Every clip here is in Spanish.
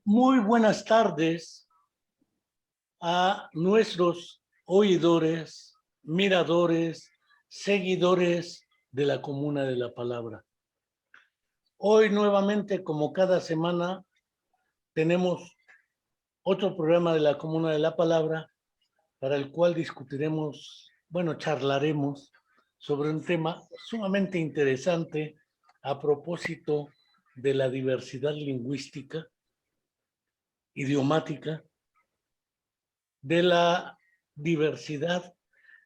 Muy buenas tardes a nuestros oidores, miradores, seguidores de la Comuna de la Palabra. Hoy nuevamente, como cada semana, tenemos otro programa de la Comuna de la Palabra para el cual discutiremos, charlaremos sobre un tema sumamente interesante a propósito de la diversidad lingüística, idiomática, de la diversidad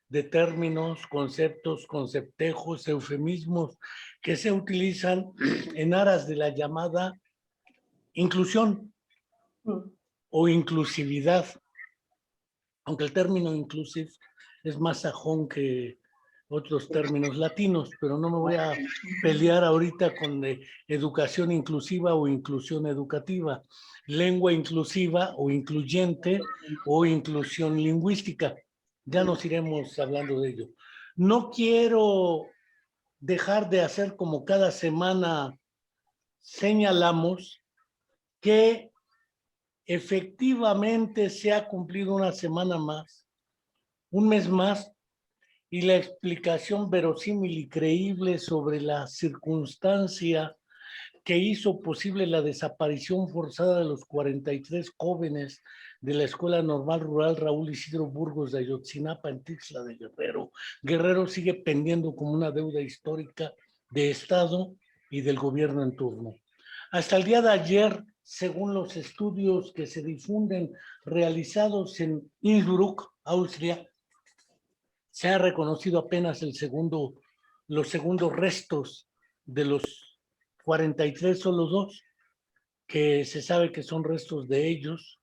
de términos, conceptos, conceptejos, eufemismos que se utilizan en aras de la llamada inclusión o inclusividad, aunque el término inclusive es más sajón que otros términos latinos, pero no me voy a pelear ahorita con educación inclusiva o inclusión educativa, lengua inclusiva o incluyente o inclusión lingüística. Ya nos iremos hablando de ello. No quiero dejar de hacer como cada semana señalamos que efectivamente se ha cumplido una semana más, un mes más, y la explicación verosímil y creíble sobre la circunstancia que hizo posible la desaparición forzada de los 43 jóvenes de la Escuela Normal Rural Raúl Isidro Burgos de Ayotzinapa en Tixla de Guerrero. Guerrero sigue pendiendo como una deuda histórica de Estado y del gobierno en turno. Hasta el día de ayer, según los estudios que se difunden realizados en Innsbruck, Austria, se ha reconocido apenas los segundos restos de los 43, solo dos, que se sabe que son restos de ellos,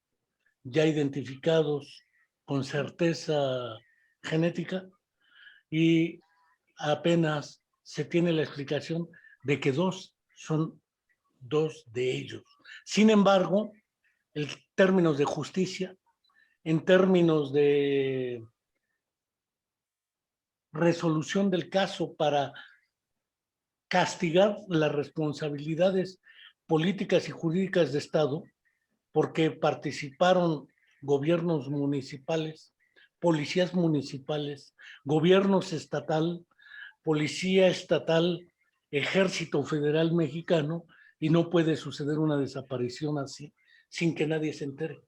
ya identificados con certeza genética, y apenas se tiene la explicación de que son dos de ellos. Sin embargo, en términos de justicia, en términos de resolución del caso para castigar las responsabilidades políticas y jurídicas de Estado, porque participaron gobiernos municipales, policías municipales, gobiernos estatal, policía estatal, ejército federal mexicano, y no puede suceder una desaparición así sin que nadie se entere.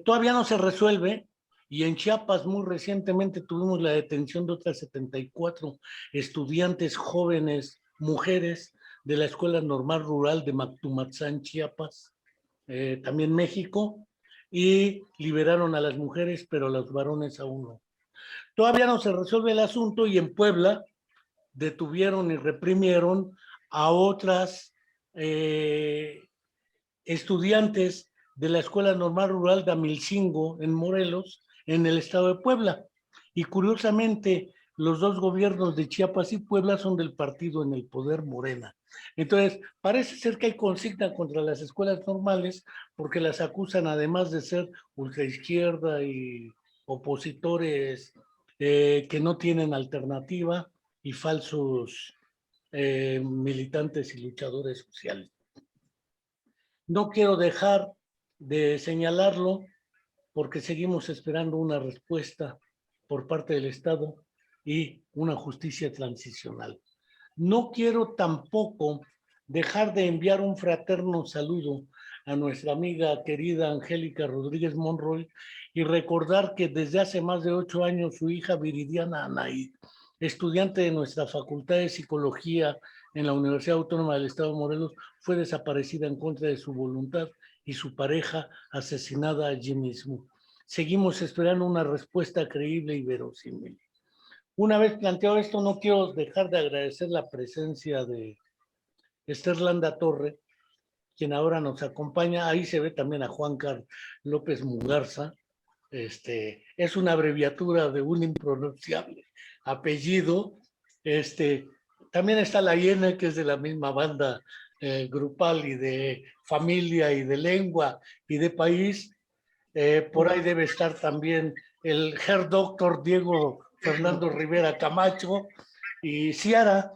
Todavía no se resuelve, y en Chiapas muy recientemente tuvimos la detención de otras 74 estudiantes jóvenes, mujeres, de la Escuela Normal Rural de Mactumatzán, Chiapas, también México, y liberaron a las mujeres, pero a los varones aún no. Todavía no se resuelve el asunto, y en Puebla detuvieron y reprimieron a otras estudiantes de la Escuela Normal Rural de Amilcingo, en Morelos, en el estado de Puebla. Y curiosamente, los dos gobiernos de Chiapas y Puebla son del partido en el poder, Morena. Entonces, parece ser que hay consigna contra las escuelas normales porque las acusan, además de ser ultraizquierda y opositores que no tienen alternativa, y falsos militantes y luchadores sociales. No quiero dejar de señalarlo porque seguimos esperando una respuesta por parte del Estado y una justicia transicional. No quiero tampoco dejar de enviar un fraterno saludo a nuestra amiga querida Angélica Rodríguez Monroy y recordar que desde hace más de 8 años su hija Viridiana Anaí, estudiante de nuestra Facultad de Psicología en la Universidad Autónoma del Estado de Morelos, fue desaparecida en contra de su voluntad y su pareja asesinada allí mismo. Seguimos esperando una respuesta creíble y verosímil. Una vez planteado esto, no quiero dejar de agradecer la presencia de Esther Landa Torre, quien ahora nos acompaña. Ahí se ve también a Juan Carlos López Mugarza. Es una abreviatura de un impronunciable apellido. También está la Hiena, que es de la misma banda grupal y de familia y de lengua y de país. Por ahí debe estar también el Herr Doctor Diego Fernando Rivera Camacho y Ciara,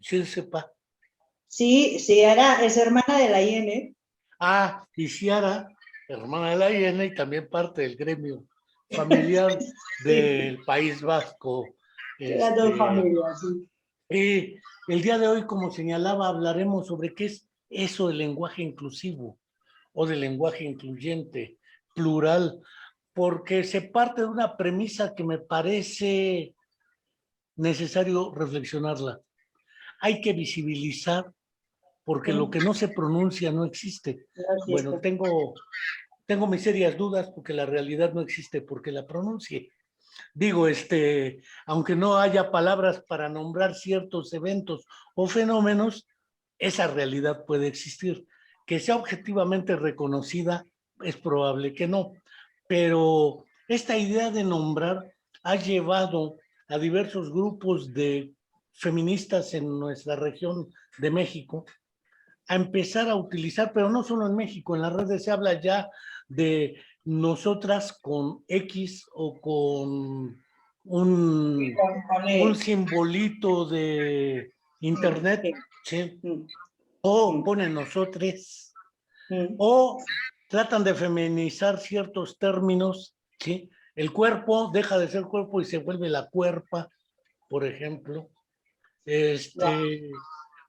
sí sepa, Sí, Ciara es hermana de la IN. Ah, y Ciara, hermana de la IN y también parte del gremio familiar Sí, del País Vasco. era todo familia, sí. El día de hoy, como señalaba, hablaremos sobre qué es eso del lenguaje inclusivo o del lenguaje incluyente, plural, porque se parte de una premisa que me parece necesario reflexionarla. Hay que visibilizar porque lo que no se pronuncia no existe. No Bueno, existe. tengo mis serias dudas porque la realidad no existe porque la pronuncie. Digo, aunque no haya palabras para nombrar ciertos eventos o fenómenos, esa realidad puede existir. Que sea objetivamente reconocida, es probable que no. Pero esta idea de nombrar ha llevado a diversos grupos de feministas en nuestra región de México a empezar a utilizar, pero no solo en México, en las redes se habla ya de nosotras con X o con un simbolito de internet, Sí. ¿sí? O ponen nosotres, o tratan de feminizar ciertos términos, ¿sí? El cuerpo deja de ser cuerpo y se vuelve la cuerpa, por ejemplo.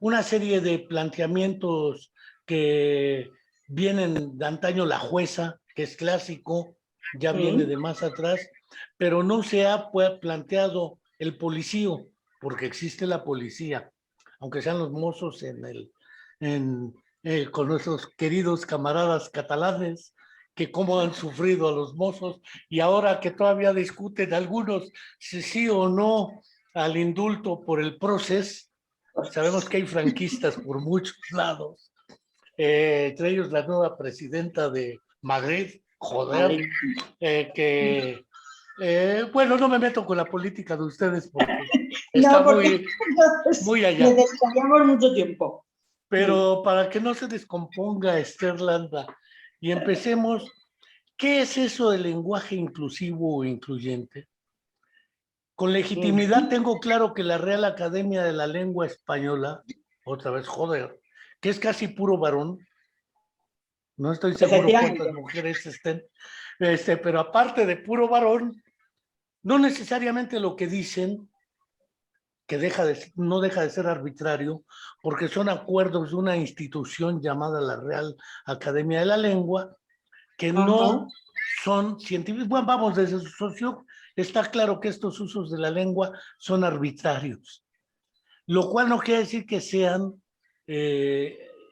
Una serie de planteamientos que vienen de antaño, la jueza, que es clásico, ya viene de más atrás, pero no se ha planteado el policío, porque existe la policía, aunque sean los mozos con nuestros queridos camaradas catalanes, que cómo han sufrido a los mozos, y ahora que todavía discuten algunos si sí o no al indulto por el proceso. Sabemos que hay franquistas por muchos lados, entre ellos la nueva presidenta de Madrid, joder, bueno, no me meto con la política de ustedes porque está No, porque muy allá. necesitaríamos mucho tiempo. Pero para que no se descomponga Esther Landa y empecemos, ¿qué es eso del lenguaje inclusivo o incluyente? Con legitimidad tengo claro que la Real Academia de la Lengua Española, otra vez, joder, que es casi puro varón, no estoy seguro cuántas mujeres estén, pero aparte de puro varón, no necesariamente lo que dicen, que no deja de ser arbitrario, porque son acuerdos de una institución llamada la Real Academia de la Lengua, que no son científicos. Bueno, vamos, desde su socio está claro que estos usos de la lengua son arbitrarios, lo cual no quiere decir que sean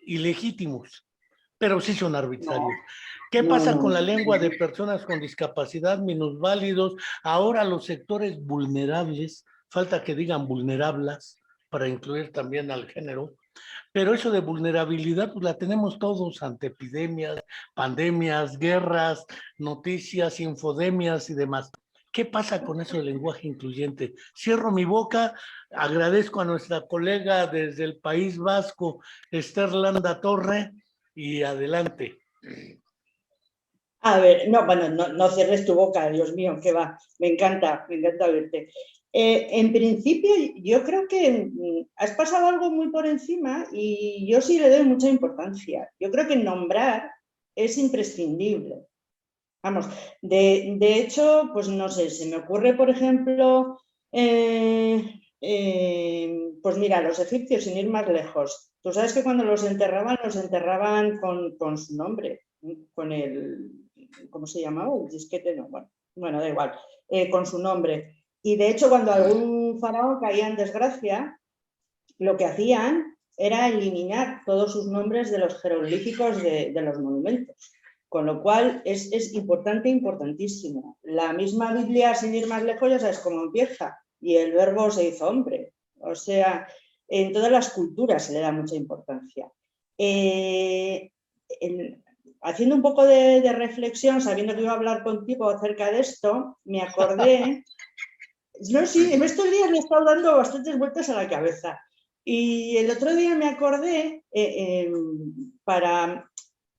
ilegítimos, pero sí son arbitrarios. ¿Qué pasa con la lengua de personas con discapacidad, minusválidos, ahora los sectores vulnerables? Falta que digan vulnerables para incluir también al género, pero eso de vulnerabilidad pues la tenemos todos ante epidemias, pandemias, guerras, noticias, infodemias y demás. ¿Qué pasa con eso del lenguaje incluyente? Cierro mi boca, agradezco a nuestra colega desde el País Vasco, Esther Landa Torre, y adelante. A ver, no, bueno, no cierres tu boca, Dios mío, que va, me encanta verte. En principio, yo creo que has pasado algo muy por encima y yo sí le doy mucha importancia. Yo creo que nombrar es imprescindible. Vamos, de hecho, pues no sé, se me ocurre, por ejemplo, pues mira, los egipcios, sin ir más lejos. Tú sabes que cuando los enterraban con su nombre, con el, ¿cómo se llamaba? El disquete, no, bueno, da igual, con su nombre. Y de hecho, cuando algún faraón caía en desgracia, lo que hacían era eliminar todos sus nombres de los jeroglíficos de los monumentos. Con lo cual es importante, importantísimo. La misma Biblia, sin ir más lejos, ya sabes cómo empieza. Y el verbo se hizo hombre. O sea, en todas las culturas se le da mucha importancia. Haciendo un poco de reflexión, sabiendo que iba a hablar contigo acerca de esto, me acordé... No, sí, en estos días me he estado dando bastantes vueltas a la cabeza. Y el otro día me acordé para,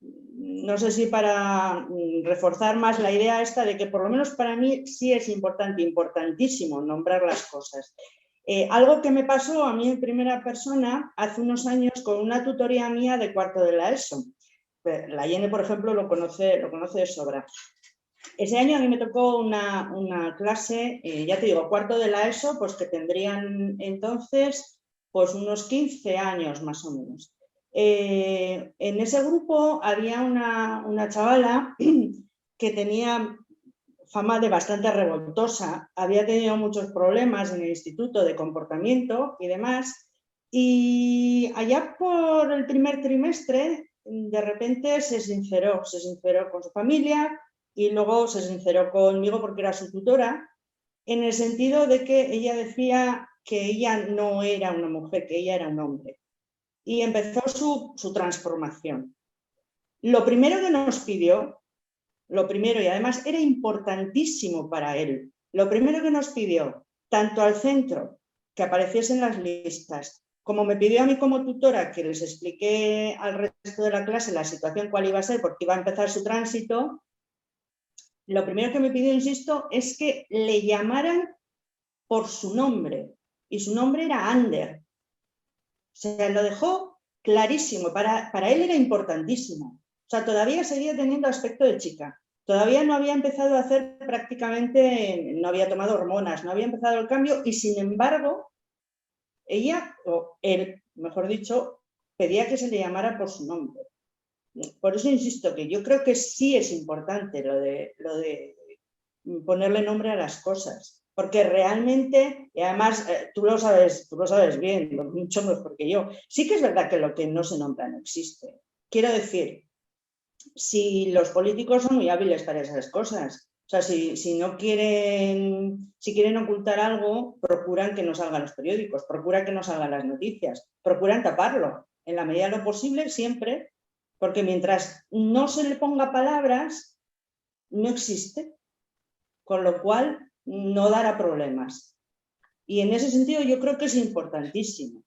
no sé si para reforzar más la idea esta de que por lo menos para mí sí es importante, importantísimo nombrar las cosas. Algo que me pasó a mí en primera persona hace unos años con una tutoría mía de cuarto de la ESO. La Yene, por ejemplo, lo conoce de sobra. Ese año a mí me tocó una clase, ya te digo, cuarto de la ESO, pues que tendrían entonces pues unos 15 años más o menos. En ese grupo había una chavala que tenía fama de bastante revoltosa, había tenido muchos problemas en el instituto de comportamiento y demás, y allá por el primer trimestre de repente se sinceró con su familia y luego se sinceró conmigo porque era su tutora, en el sentido de que ella decía que ella no era una mujer, que ella era un hombre. Y empezó su transformación. Lo primero que nos pidió, y además era importantísimo para él, lo primero que nos pidió, tanto al centro, que apareciese en las listas, como me pidió a mí como tutora que les expliqué al resto de la clase la situación cuál iba a ser, porque iba a empezar su tránsito, lo primero que me pidió, insisto, es que le llamaran por su nombre, y su nombre era Ander. O sea, lo dejó clarísimo, para él era importantísimo. O sea, todavía seguía teniendo aspecto de chica, todavía no había empezado a hacer prácticamente, no había tomado hormonas, no había empezado el cambio y sin embargo, ella, o él, mejor dicho, pedía que se le llamara por su nombre. Por eso insisto que yo creo que sí es importante lo de ponerle nombre a las cosas, porque realmente, y además tú lo sabes bien, mucho mejor que yo, sí que es verdad que lo que no se nombra no existe. Quiero decir, si los políticos son muy hábiles para esas cosas, o sea, si quieren ocultar algo, procuran que no salgan los periódicos, procuran que no salgan las noticias, procuran taparlo, en la medida de lo posible, siempre, porque mientras no se le ponga palabras, no existe, con lo cual no dará problemas. Y en ese sentido yo creo que es importantísimo,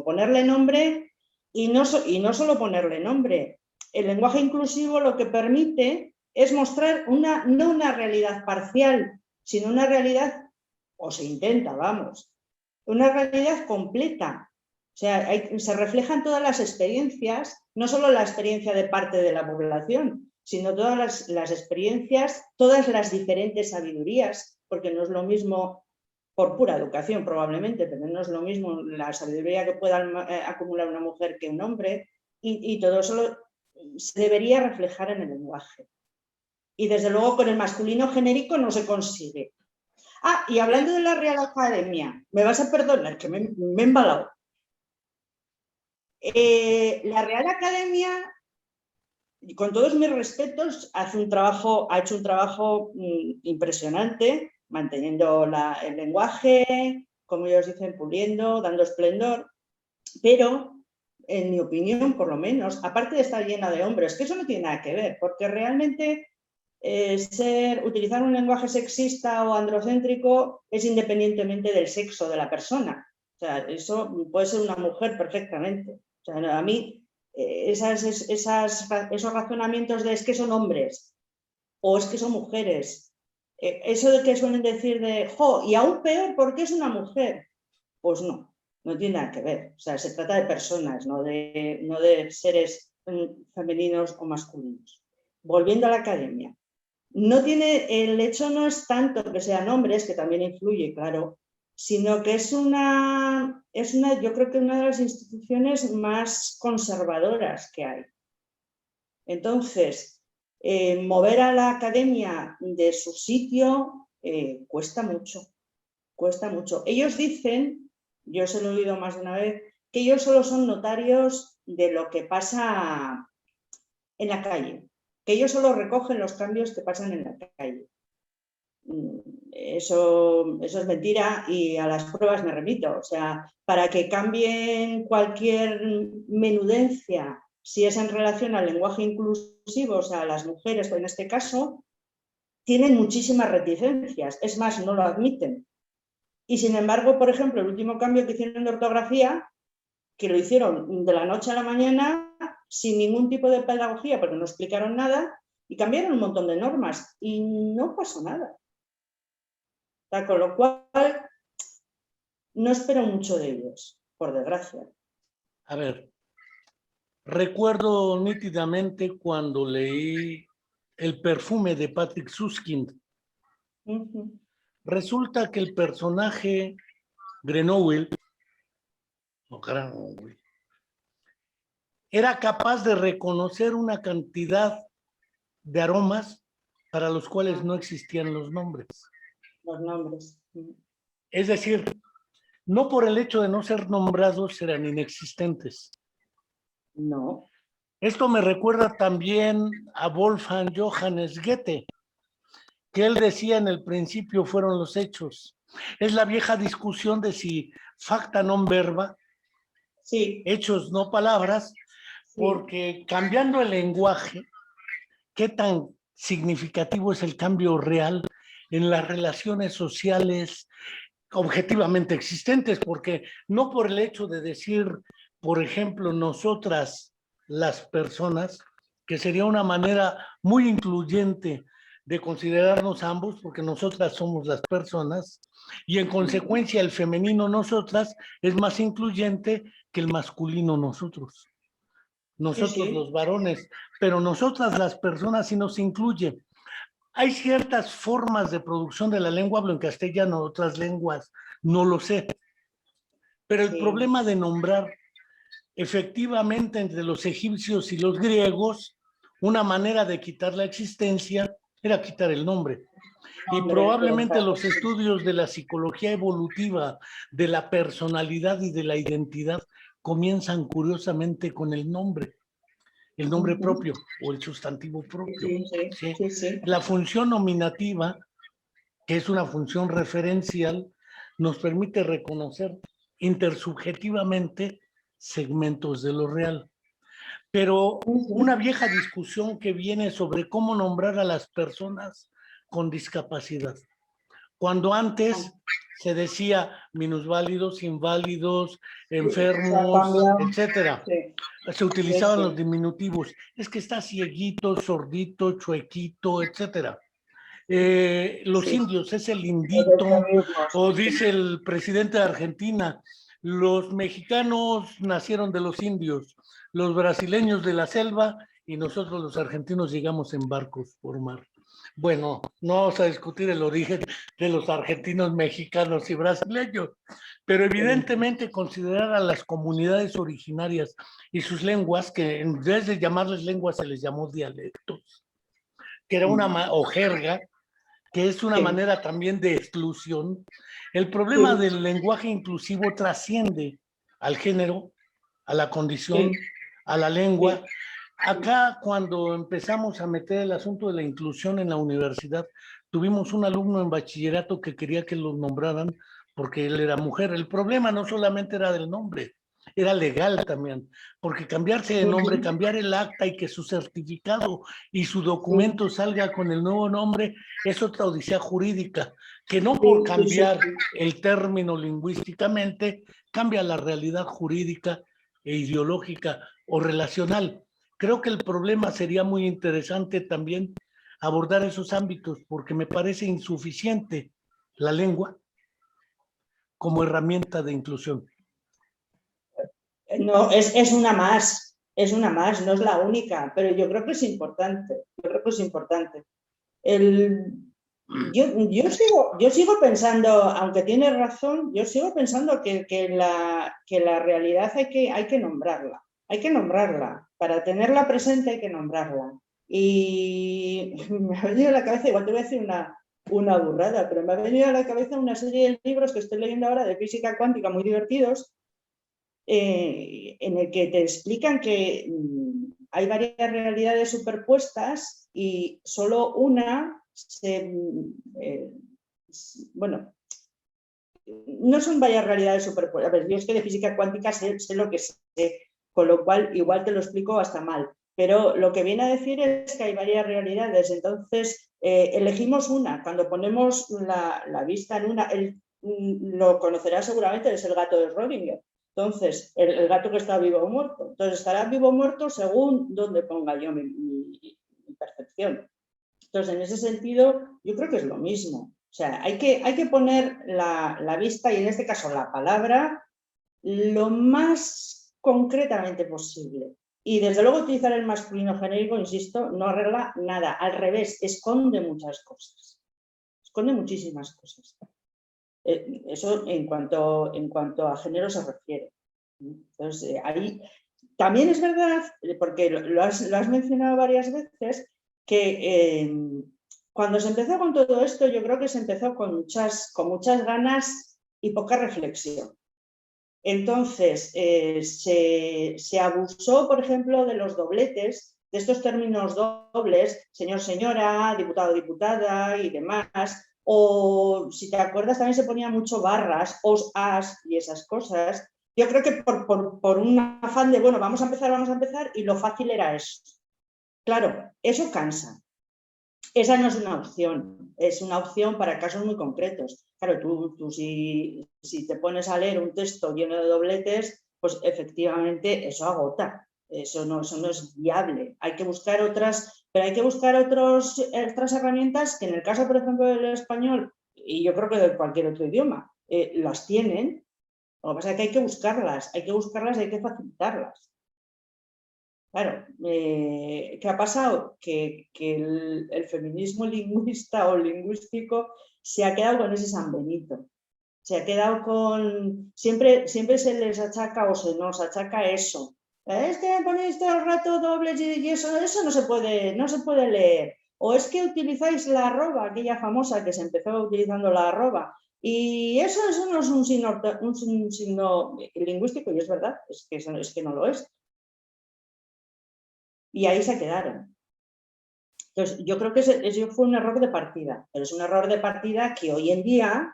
ponerle nombre y no solo ponerle nombre. El lenguaje inclusivo lo que permite es mostrar no una realidad parcial, sino una realidad, o se intenta, vamos, una realidad completa. O sea, se reflejan todas las experiencias, no solo la experiencia de parte de la población, sino todas las experiencias, todas las diferentes sabidurías, porque no es lo mismo, por pura educación probablemente, pero no es lo mismo la sabiduría que pueda acumular una mujer que un hombre, y todo eso se debería reflejar en el lenguaje. Y desde luego con el masculino genérico no se consigue. Ah, y hablando de la Real Academia, me vas a perdonar que me he embalado. La Real Academia, con todos mis respetos, ha hecho un trabajo impresionante, manteniendo el lenguaje, como ellos dicen, puliendo, dando esplendor, pero en mi opinión, por lo menos, aparte de estar llena de hombres, que eso no tiene nada que ver, porque realmente utilizar un lenguaje sexista o androcéntrico es independientemente del sexo de la persona. O sea, eso puede ser una mujer perfectamente. O sea, a mí esos razonamientos de es que son hombres o es que son mujeres, eso de que suelen decir de, y aún peor porque es una mujer, pues no tiene nada que ver. O sea, se trata de personas, no de seres femeninos o masculinos. Volviendo a la academia, el hecho no es tanto que sean hombres, que también influye, claro, sino que yo creo que una de las instituciones más conservadoras que hay. Entonces, mover a la academia de su sitio cuesta mucho. Ellos dicen, yo se lo he oído más de una vez, que ellos solo son notarios de lo que pasa en la calle, que ellos solo recogen los cambios que pasan en la calle. Eso es mentira y a las pruebas me remito. O sea, para que cambien cualquier menudencia, si es en relación al lenguaje inclusivo, o sea, a las mujeres en este caso, tienen muchísimas reticencias. Es más, no lo admiten. Y sin embargo, por ejemplo, el último cambio que hicieron de ortografía, que lo hicieron de la noche a la mañana, sin ningún tipo de pedagogía, porque no explicaron nada, y cambiaron un montón de normas, y no pasó nada. O sea, con lo cual, no espero mucho de ellos, por desgracia. A ver, recuerdo nítidamente cuando leí El perfume de Patrick Süskind. Resulta que el personaje Grenoble, era capaz de reconocer una cantidad de aromas para los cuales no existían los nombres. Los nombres. Es decir, no por el hecho de no ser nombrados eran inexistentes. No. Esto me recuerda también a Wolfgang Johannes Goethe, que él decía en el principio fueron los hechos. Es la vieja discusión de si facta non verba, sí, hechos no palabras, sí. Porque cambiando el lenguaje, ¿qué tan significativo es el cambio real en las relaciones sociales objetivamente existentes? Porque no por el hecho de decir, por ejemplo, nosotras las personas, que sería una manera muy incluyente de considerarnos ambos, porque nosotras somos las personas, y en consecuencia el femenino nosotras es más incluyente que el masculino nosotros. Nosotros Sí. los varones, pero nosotras las personas sí nos incluye. Hay ciertas formas de producción de la lengua, hablo en castellano, otras lenguas, no lo sé. Pero el problema de nombrar efectivamente entre los egipcios y los griegos, una manera de quitar la existencia era quitar el nombre. Y probablemente los estudios de la psicología evolutiva, de la personalidad y de la identidad comienzan curiosamente con el nombre propio o el sustantivo propio. Sí. La función nominativa, que es una función referencial, nos permite reconocer intersubjetivamente segmentos de lo real. Pero una vieja discusión que viene sobre cómo nombrar a las personas con discapacidad. Cuando antes se decía minusválidos, inválidos, enfermos, etcétera. Se utilizaban los diminutivos. Es que está cieguito, sordito, chuequito, etcétera. Los indios, es el indito, o dice el presidente de Argentina, los mexicanos nacieron de los indios, los brasileños de la selva y nosotros los argentinos llegamos en barcos por mar. Bueno, no vamos a discutir el origen de los argentinos, mexicanos y brasileños, pero evidentemente considerar a las comunidades originarias y sus lenguas, que en vez de llamarles lenguas se les llamó dialectos, que era una o jerga, que es una manera también de exclusión. El problema del lenguaje inclusivo trasciende al género, a la condición, a la lengua. Acá, cuando empezamos a meter el asunto de la inclusión en la universidad, tuvimos un alumno en bachillerato que quería que lo nombraran porque él era mujer. El problema no solamente era del nombre, era legal también, porque cambiarse de nombre, cambiar el acta y que su certificado y su documento salga con el nuevo nombre es otra odisea jurídica, que no por cambiar el término lingüísticamente cambia la realidad jurídica e ideológica o relacional. Creo que el problema sería muy interesante también abordar esos ámbitos, porque me parece insuficiente la lengua como herramienta de inclusión. No, es una más, no es la única, pero yo creo que es importante, Yo sigo pensando, aunque tienes razón, yo sigo pensando que la realidad hay que nombrarla, para tenerla presente hay que nombrarla. Y me ha venido a la cabeza, igual te voy a decir una burrada, pero me ha venido a la cabeza una serie de libros que estoy leyendo ahora de física cuántica muy divertidos, en el que te explican que hay varias realidades superpuestas y solo una bueno, no son varias realidades superpuestas. A ver, yo es que de física cuántica sé lo que sé, con lo cual igual te lo explico hasta mal. Pero lo que viene a decir es que hay varias realidades. Entonces, elegimos una. Cuando ponemos la vista en una, lo conocerás seguramente, es el gato de Schrödinger. Entonces, el gato que está vivo o muerto. Entonces, estará vivo o muerto según donde ponga yo mi percepción. Entonces, en ese sentido, yo creo que es lo mismo. O sea, hay que poner la vista y en este caso la palabra lo más concretamente posible. Y desde luego utilizar el masculino genérico, insisto, no arregla nada. Al revés, esconde muchas cosas. Esconde muchísimas cosas. Eso en cuanto a género se refiere. Entonces, ahí también es verdad, porque lo has mencionado varias veces, que cuando se empezó con todo esto, yo creo que se empezó con muchas ganas y poca reflexión. Entonces, se abusó, por ejemplo, de los dobletes, de estos términos dobles, señor, señora, diputado, diputada y demás. O, si te acuerdas, también se ponía mucho barras, os, as y esas cosas. Yo creo que por un afán de, bueno, vamos a empezar, y lo fácil era eso. Claro, eso cansa. Esa no es una opción, es una opción para casos muy concretos. Claro, tú si te pones a leer un texto lleno de dobletes, pues efectivamente eso agota, eso no es viable. Hay que buscar otras, pero hay que buscar otras herramientas que en el caso, por ejemplo, del español, y yo creo que de cualquier otro idioma, las tienen. Lo que pasa es que hay que buscarlas, hay que facilitarlas. Claro, ¿qué ha pasado? Que el feminismo lingüista o lingüístico se ha quedado con ese San Benito. Se ha quedado con... Siempre se les achaca o se nos achaca eso. Es que ponéis todo el rato dobles y eso no se puede leer. O es que utilizáis la arroba, aquella famosa que se empezó utilizando la arroba. Y eso no es un signo lingüístico, y es verdad, es que no lo es. Y ahí se quedaron. Entonces, yo creo que eso fue un error de partida, pero es un error de partida que hoy en día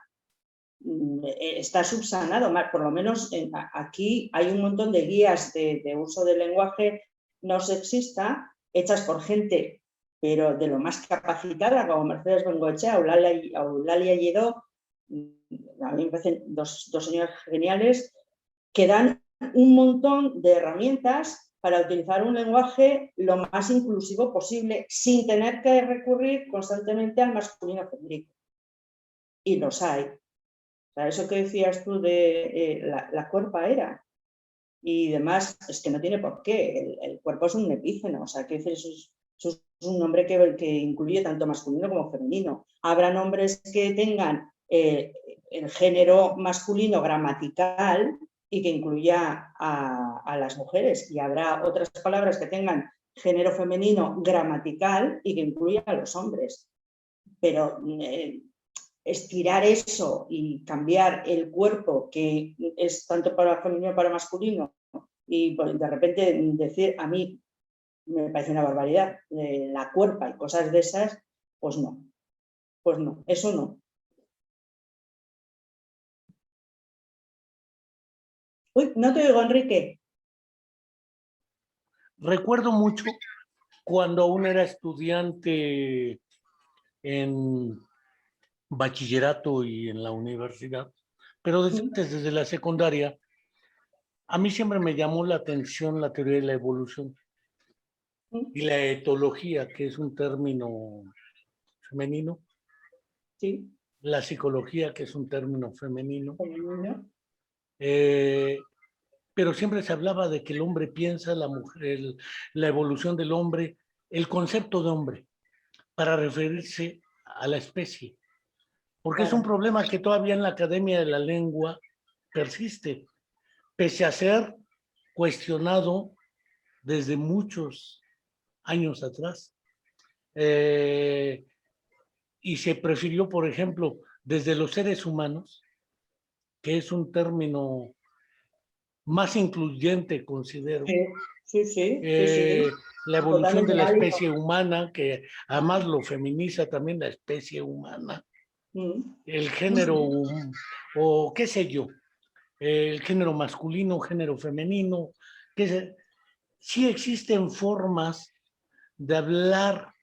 está subsanado. Por lo menos aquí hay un montón de guías de uso del lenguaje no sexista hechas por gente, pero de lo más capacitada, como Mercedes Bengoechea o Eulalia Lledó. A mí me parecen dos señoras geniales que dan un montón de herramientas para utilizar un lenguaje lo más inclusivo posible, sin tener que recurrir constantemente al masculino genérico. Y los hay. O sea, eso que decías tú de la cuerpa era. Y demás, es que no tiene por qué. El cuerpo es un epífeno. O sea, que eso es un nombre que incluye tanto masculino como femenino. Habrá nombres que tengan el género masculino gramatical y que incluya a las mujeres, y habrá otras palabras que tengan género femenino gramatical y que incluya a los hombres. Pero estirar eso y cambiar el cuerpo, que es tanto para femenino como para masculino, y de repente decir, a mí me parece una barbaridad, la cuerpa y cosas de esas, pues no, eso no. Uy, no te oigo, Enrique. Recuerdo mucho cuando aún era estudiante en bachillerato y en la universidad, pero desde la secundaria, a mí siempre me llamó la atención la teoría de la evolución y la etología, que es un término femenino, Sí. la psicología, que es un término femenino. Pero siempre se hablaba de que el hombre piensa, la mujer, la evolución del hombre, el concepto de hombre, para referirse a la especie. Porque es un problema que todavía en la Academia de la Lengua persiste, pese a ser cuestionado desde muchos años atrás. Y se prefirió, por ejemplo, desde los seres humanos, que es un término más incluyente, considero. Sí. La evolución de la especie humana, que además lo feminiza también la especie humana. El género, o qué sé yo, el género masculino, género femenino, sí existen formas de hablar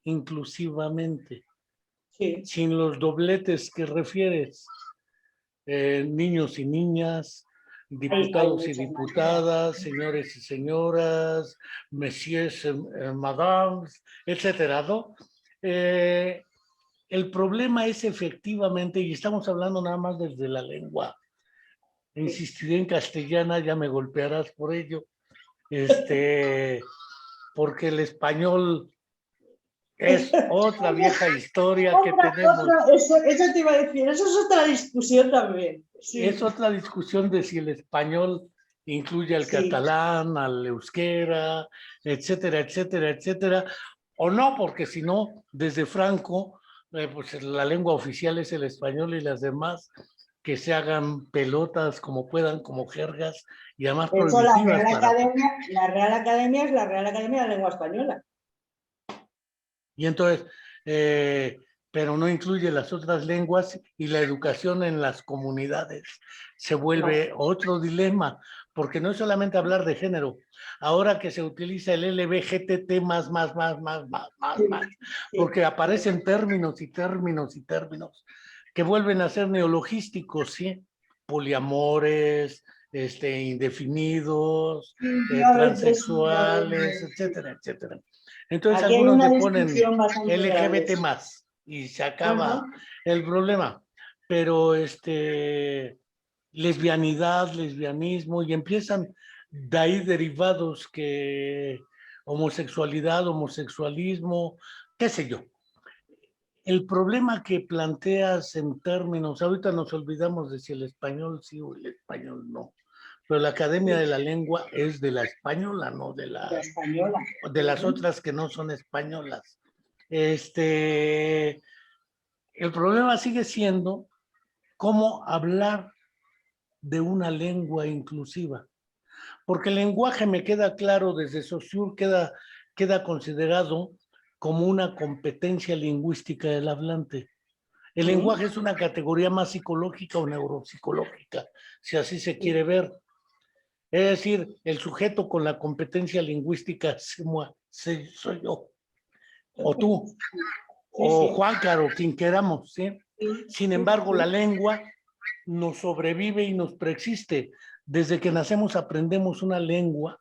inclusivamente, sin los dobletes que refieres, niños y niñas, diputados y diputadas, señores y señoras, messieurs, madams, etcétera, ¿no? el problema es efectivamente, y estamos hablando nada más desde la lengua, insistiré en castellana, ya me golpearás por ello, porque el español es otra vieja historia que tenemos. Eso te iba a decir, eso es otra discusión también. Sí. Es otra discusión de si el español incluye al catalán, al euskera, etcétera, etcétera, etcétera, o no, porque si no, desde Franco, pues la lengua oficial es el español y las demás que se hagan pelotas como puedan, como jergas, y además de hecho, prohibitivas. La Real Academia es la Real Academia de la Lengua Española. Y entonces, pero no incluye las otras lenguas, y la educación en las comunidades se vuelve otro dilema, porque no es solamente hablar de género, ahora que se utiliza el LBGTT más, porque aparecen términos y términos y términos que vuelven a ser neologísticos, ¿sí? Poliamores, indefinidos, transexuales, etcétera, etcétera. Entonces aquí algunos le ponen LGBT grande. más y se acaba el problema. Pero lesbianidad, lesbianismo, y empiezan de ahí derivados que homosexualidad, homosexualismo, qué sé yo. El problema que planteas en términos, ahorita nos olvidamos de si el español sí o el español no, pero la Academia de la Lengua es de la española, no de de las otras que no son españolas. El problema sigue siendo cómo hablar de una lengua inclusiva, porque el lenguaje, me queda claro, desde Saussure queda considerado como una competencia lingüística del hablante. El lenguaje es una categoría más psicológica o neuropsicológica, si así se quiere ver. Es decir, el sujeto con la competencia lingüística soy yo, o tú, o Juan Caro, quien queramos, ¿sí? Sin embargo, la lengua nos sobrevive y nos preexiste. Desde que nacemos aprendemos una lengua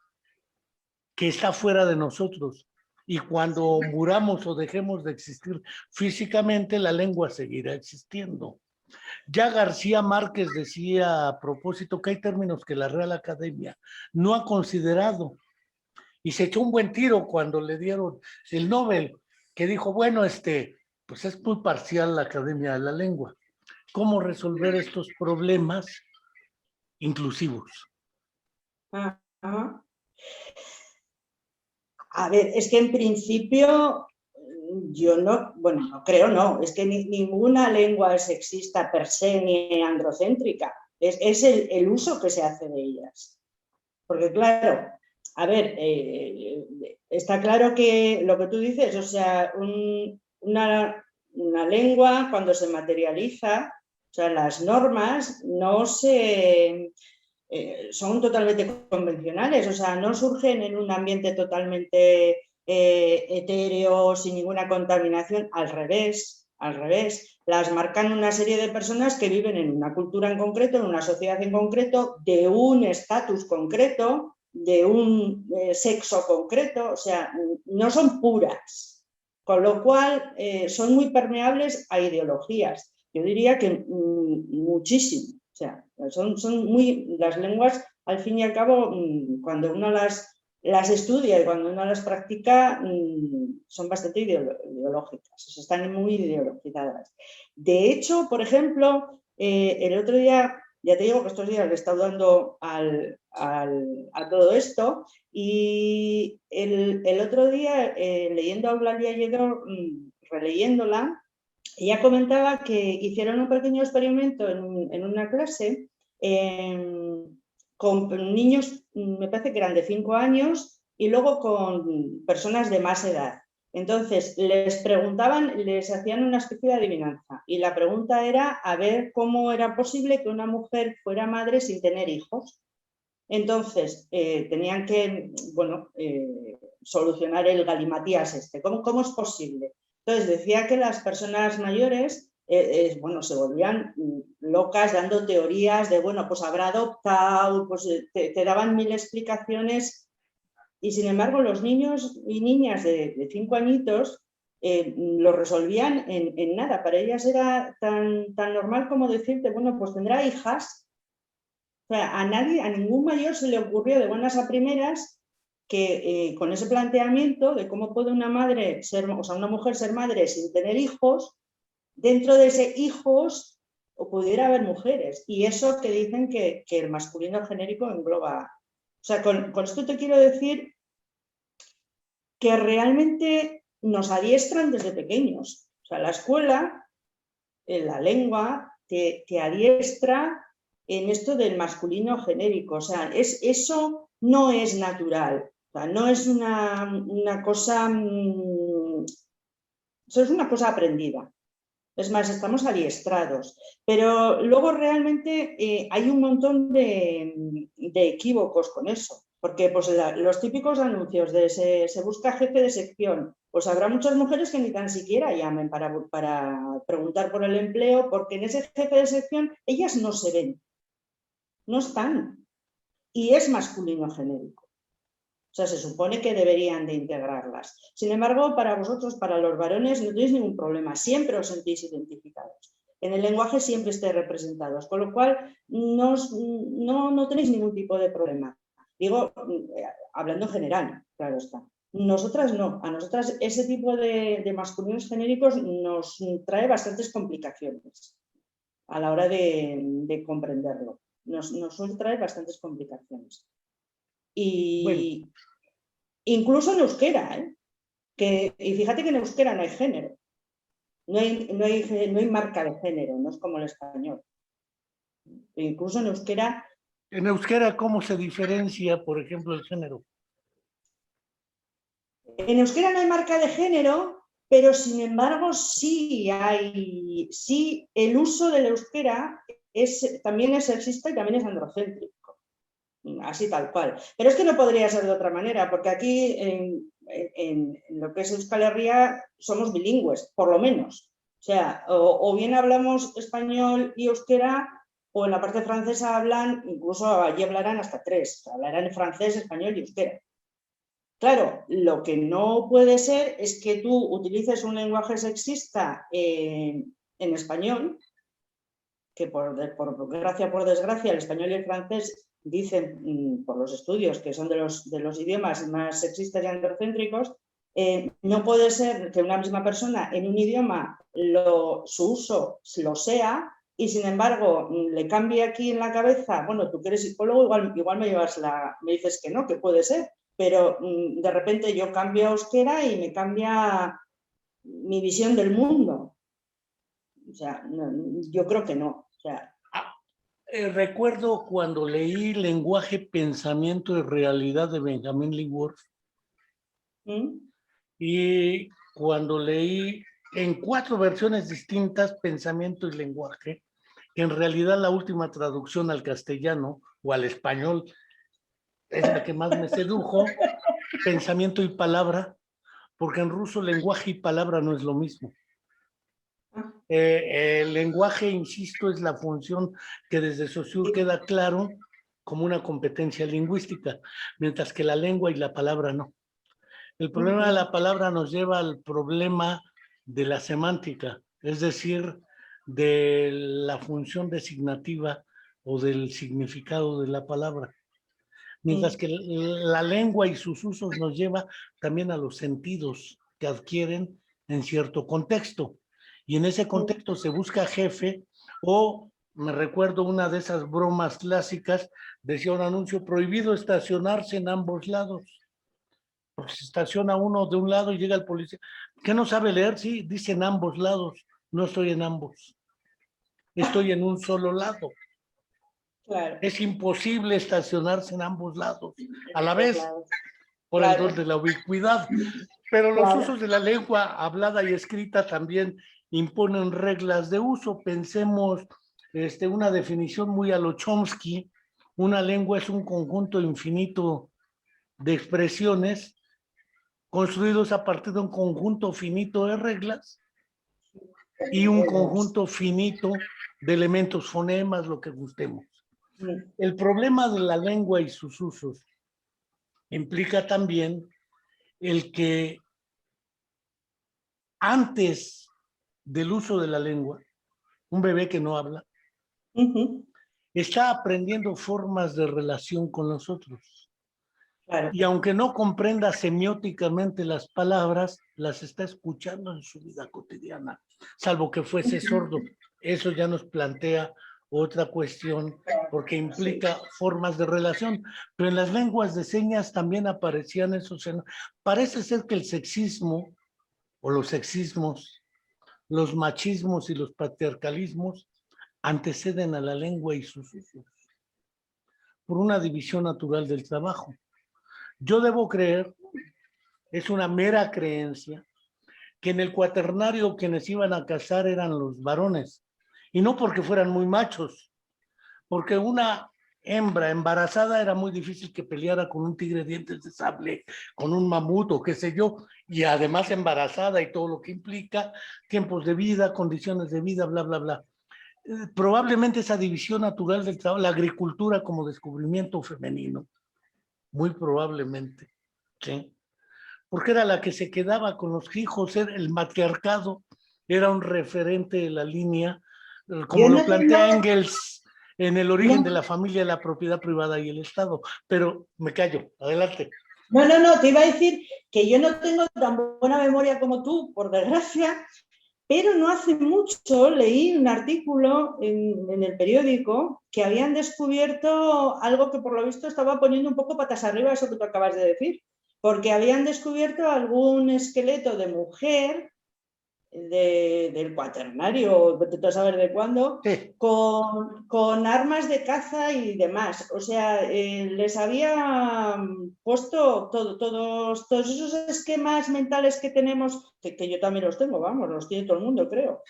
que está fuera de nosotros, y cuando muramos o dejemos de existir físicamente, la lengua seguirá existiendo. Ya García Márquez decía a propósito que hay términos que la Real Academia no ha considerado, y se echó un buen tiro cuando le dieron el Nobel, que dijo, bueno, pues es muy parcial la Academia de la Lengua. ¿Cómo resolver estos problemas inclusivos? Ajá. A ver, es que en principio yo no creo, es que ninguna lengua es sexista per se ni androcéntrica, es el uso que se hace de ellas. Porque claro, a ver, está claro que lo que tú dices, o sea, una lengua cuando se materializa, o sea, las normas no son totalmente convencionales, o sea, no surgen en un ambiente totalmente etéreo, sin ninguna contaminación, al revés, las marcan una serie de personas que viven en una cultura en concreto, en una sociedad en concreto, de un estatus concreto, de un sexo concreto, o sea, no son puras, con lo cual son muy permeables a ideologías. Yo diría que muchísimo. O sea, son muy, las lenguas, al fin y al cabo, cuando uno las estudia y cuando uno las practica, son bastante ideológicas, o sea, están muy ideologizadas. De hecho, por ejemplo, el otro día, ya te digo que estos días le he estado dando a todo esto, y el otro día, leyendo a Eulalia Lledó, releyéndola, ella comentaba que hicieron un pequeño experimento en una clase con niños, me parece que eran de 5 años, y luego con personas de más edad. Entonces, les preguntaban, les hacían una especie de adivinanza, y la pregunta era a ver cómo era posible que una mujer fuera madre sin tener hijos. Entonces, tenían que, solucionar el galimatías ¿Cómo es posible? Entonces decía que las personas mayores se volvían locas dando teorías de, pues habrá adoptado, pues te daban 1000 explicaciones, y sin embargo los niños y niñas de 5 añitos lo resolvían en nada. Para ellas era tan normal como decirte, bueno, pues tendrá hijas. O sea, a ningún mayor se le ocurrió de buenas a primeras que con ese planteamiento de cómo puede una madre ser, o sea, una mujer ser madre sin tener hijos, dentro de ese hijos o pudiera haber mujeres. Y eso que dicen que el masculino genérico engloba. O sea, con esto te quiero decir que realmente nos adiestran desde pequeños. O sea, la escuela, la lengua, te adiestra en esto del masculino genérico. O sea, eso no es natural. O sea, no es una cosa... Eso es una cosa aprendida. Es más, estamos adiestrados. Pero luego realmente hay un montón de equívocos con eso. Porque pues, los típicos anuncios de se busca jefe de sección, pues habrá muchas mujeres que ni tan siquiera llamen para preguntar por el empleo, porque en ese jefe de sección ellas no se ven, no están. Y es masculino genérico. O sea, se supone que deberían de integrarlas. Sin embargo, para vosotros, para los varones, no tenéis ningún problema. Siempre os sentís identificados. En el lenguaje siempre estáis representados, con lo cual no tenéis ningún tipo de problema. Digo, hablando en general, claro está. Nosotras no. A nosotras ese tipo de masculinos genéricos nos trae bastantes complicaciones a la hora de comprenderlo. Nos suele traer bastantes complicaciones. Y Bueno, incluso en euskera, y fíjate que en euskera no hay género, no hay marca de género, no es como el español. Incluso en euskera, ¿cómo se diferencia, por ejemplo, el género? en euskera no hay marca de género, pero sin embargo sí el uso del euskera también es sexista y también es androcéntrico. Así tal cual. Pero es que no podría ser de otra manera, porque aquí en lo que es Euskal Herria somos bilingües, por lo menos. O sea, o bien hablamos español y euskera, o en la parte francesa incluso allí hablarán hasta tres, hablarán francés, español y euskera. Claro, lo que no puede ser es que tú utilices un lenguaje sexista en español, que por gracia, por desgracia, el español y el francés dicen por los estudios que son de los idiomas más sexistas y androcéntricos. No puede ser que una misma persona en un idioma su uso lo sea y sin embargo le cambie aquí en la cabeza, bueno, tú que eres psicólogo igual me dices que no, que puede ser, pero de repente yo cambio a euskera y me cambia mi visión del mundo. O sea, no, yo creo que no. O sea, Recuerdo cuando leí Lenguaje, Pensamiento y Realidad de Benjamin Lee Whorf, y cuando leí en 4 versiones distintas Pensamiento y Lenguaje, que en realidad la última traducción al castellano o al español es la que más me sedujo, Pensamiento y Palabra, porque en ruso lenguaje y palabra no es lo mismo. El lenguaje, insisto, es la función que desde Saussure queda claro como una competencia lingüística, mientras que la lengua y la palabra no. El problema de la palabra nos lleva al problema de la semántica, es decir, de la función designativa o del significado de la palabra. Mientras que la lengua y sus usos nos lleva también a los sentidos que adquieren en cierto contexto. Y en ese contexto se busca jefe, o me recuerdo una de esas bromas clásicas, decía un anuncio: prohibido estacionarse en ambos lados. Porque se estaciona uno de un lado y llega el policía. ¿Qué no sabe leer? Sí, dice en ambos lados. No estoy en ambos. Estoy en un solo lado. claro. Es imposible estacionarse en ambos lados a la vez, por el don de la ubicuidad. Pero los usos de la lengua hablada y escrita también imponen reglas de uso. Pensemos una definición muy a lo Chomsky: una lengua es un conjunto infinito de expresiones construidos a partir de un conjunto finito de reglas y un conjunto finito de elementos, fonemas, lo que gustemos. El problema de la lengua y sus usos implica también el que antes del uso de la lengua, un bebé que no habla, está aprendiendo formas de relación con nosotros. Claro. Y aunque no comprenda semióticamente las palabras, las está escuchando en su vida cotidiana, salvo que fuese sordo. Eso ya nos plantea otra cuestión, porque implica formas de relación. Pero en las lenguas de señas también aparecían esos. Parece ser que el sexismo o los sexismos, los machismos y los patriarcalismos anteceden a la lengua y sus usos por una división natural del trabajo. Yo debo creer, es una mera creencia, que en el cuaternario quienes iban a cazar eran los varones, y no porque fueran muy machos, porque una hembra embarazada era muy difícil que peleara con un tigre de dientes de sable, con un mamut o qué sé yo, y además embarazada y todo lo que implica, tiempos de vida, condiciones de vida, bla, bla, bla. Probablemente esa división natural del trabajo, la agricultura como descubrimiento femenino, muy probablemente, ¿sí? Porque era la que se quedaba con los hijos, el matriarcado era un referente de la línea, como lo plantea Engels en El origen de la familia, la propiedad privada y el Estado. Pero me callo, adelante. No, te iba a decir que yo no tengo tan buena memoria como tú, por desgracia, pero no hace mucho leí un artículo en el periódico que habían descubierto algo que por lo visto estaba poniendo un poco patas arriba eso que tú acabas de decir, porque habían descubierto algún esqueleto de mujer del cuaternario, vete a saber de cuándo, Sí. con armas de caza y demás. O sea, les había puesto todos esos esquemas mentales que tenemos, que yo también los tengo, vamos, los tiene todo el mundo, creo.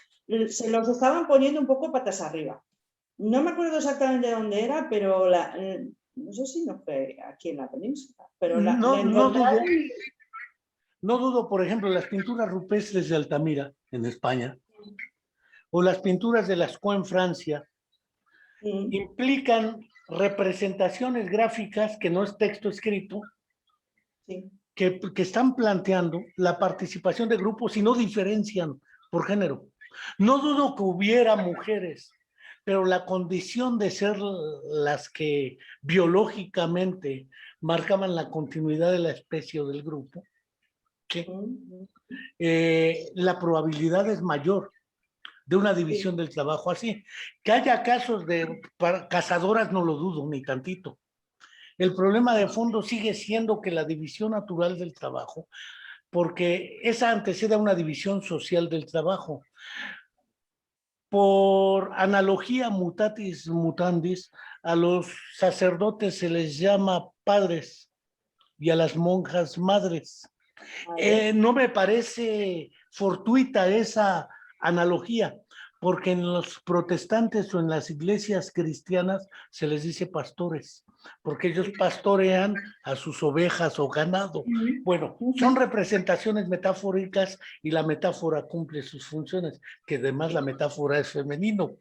Se los estaban poniendo un poco patas arriba. No me acuerdo exactamente dónde era, pero no sé si no fue aquí en la península, pero no dudo, por ejemplo, las pinturas rupestres de Altamira, en España, o las pinturas de Lascaux en Francia, implican representaciones gráficas, que no es texto escrito, sí. que están planteando la participación de grupos y no diferencian por género. No dudo que hubiera mujeres, pero la condición de ser las que biológicamente marcaban la continuidad de la especie o del grupo, ¿sí? La probabilidad es mayor de una división del trabajo así. Que haya casos de cazadoras no lo dudo, ni tantito. El problema de fondo sigue siendo que la división natural del trabajo, porque esa antecede a una división social del trabajo. Por analogía mutatis mutandis, a los sacerdotes se les llama padres y a las monjas madres. No me parece fortuita esa analogía, porque en los protestantes o en las iglesias cristianas se les dice pastores, porque ellos pastorean a sus ovejas o ganado. Bueno, son representaciones metafóricas y la metáfora cumple sus funciones, que además la metáfora es femenino.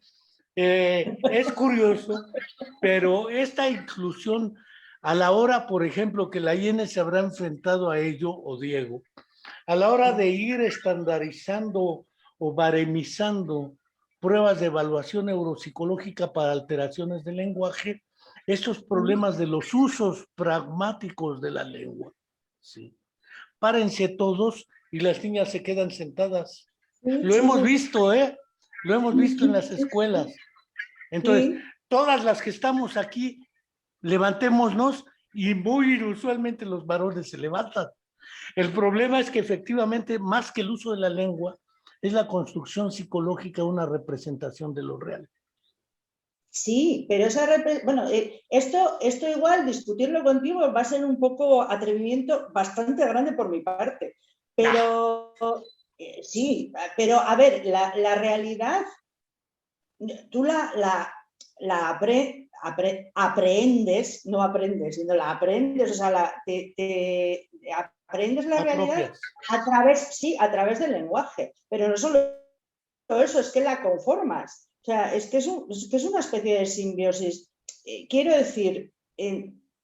Es curioso, pero esta inclusión, a la hora, por ejemplo, que la IN se habrá enfrentado a ello, o Diego, a la hora de ir estandarizando o baremizando pruebas de evaluación neuropsicológica para alteraciones del lenguaje, estos problemas de los usos pragmáticos de la lengua. ¿Sí? Párense todos y las niñas se quedan sentadas. Lo hemos visto, ¿eh? Lo hemos visto en las escuelas. Entonces, todas las que estamos aquí, levantémonos y muy inusualmente los varones se levantan. El problema es que efectivamente, más que el uso de la lengua, es la construcción psicológica de una representación de lo real. Sí, pero bueno, esto igual discutirlo contigo va a ser un poco atrevimiento bastante grande por mi parte. Pero sí, pero a ver, la realidad, tú aprendes, no aprendes, sino la aprendes, o sea, aprendes la realidad a través del lenguaje, pero no solo eso, es que la conformas. O sea, es que es una especie de simbiosis. Quiero decir,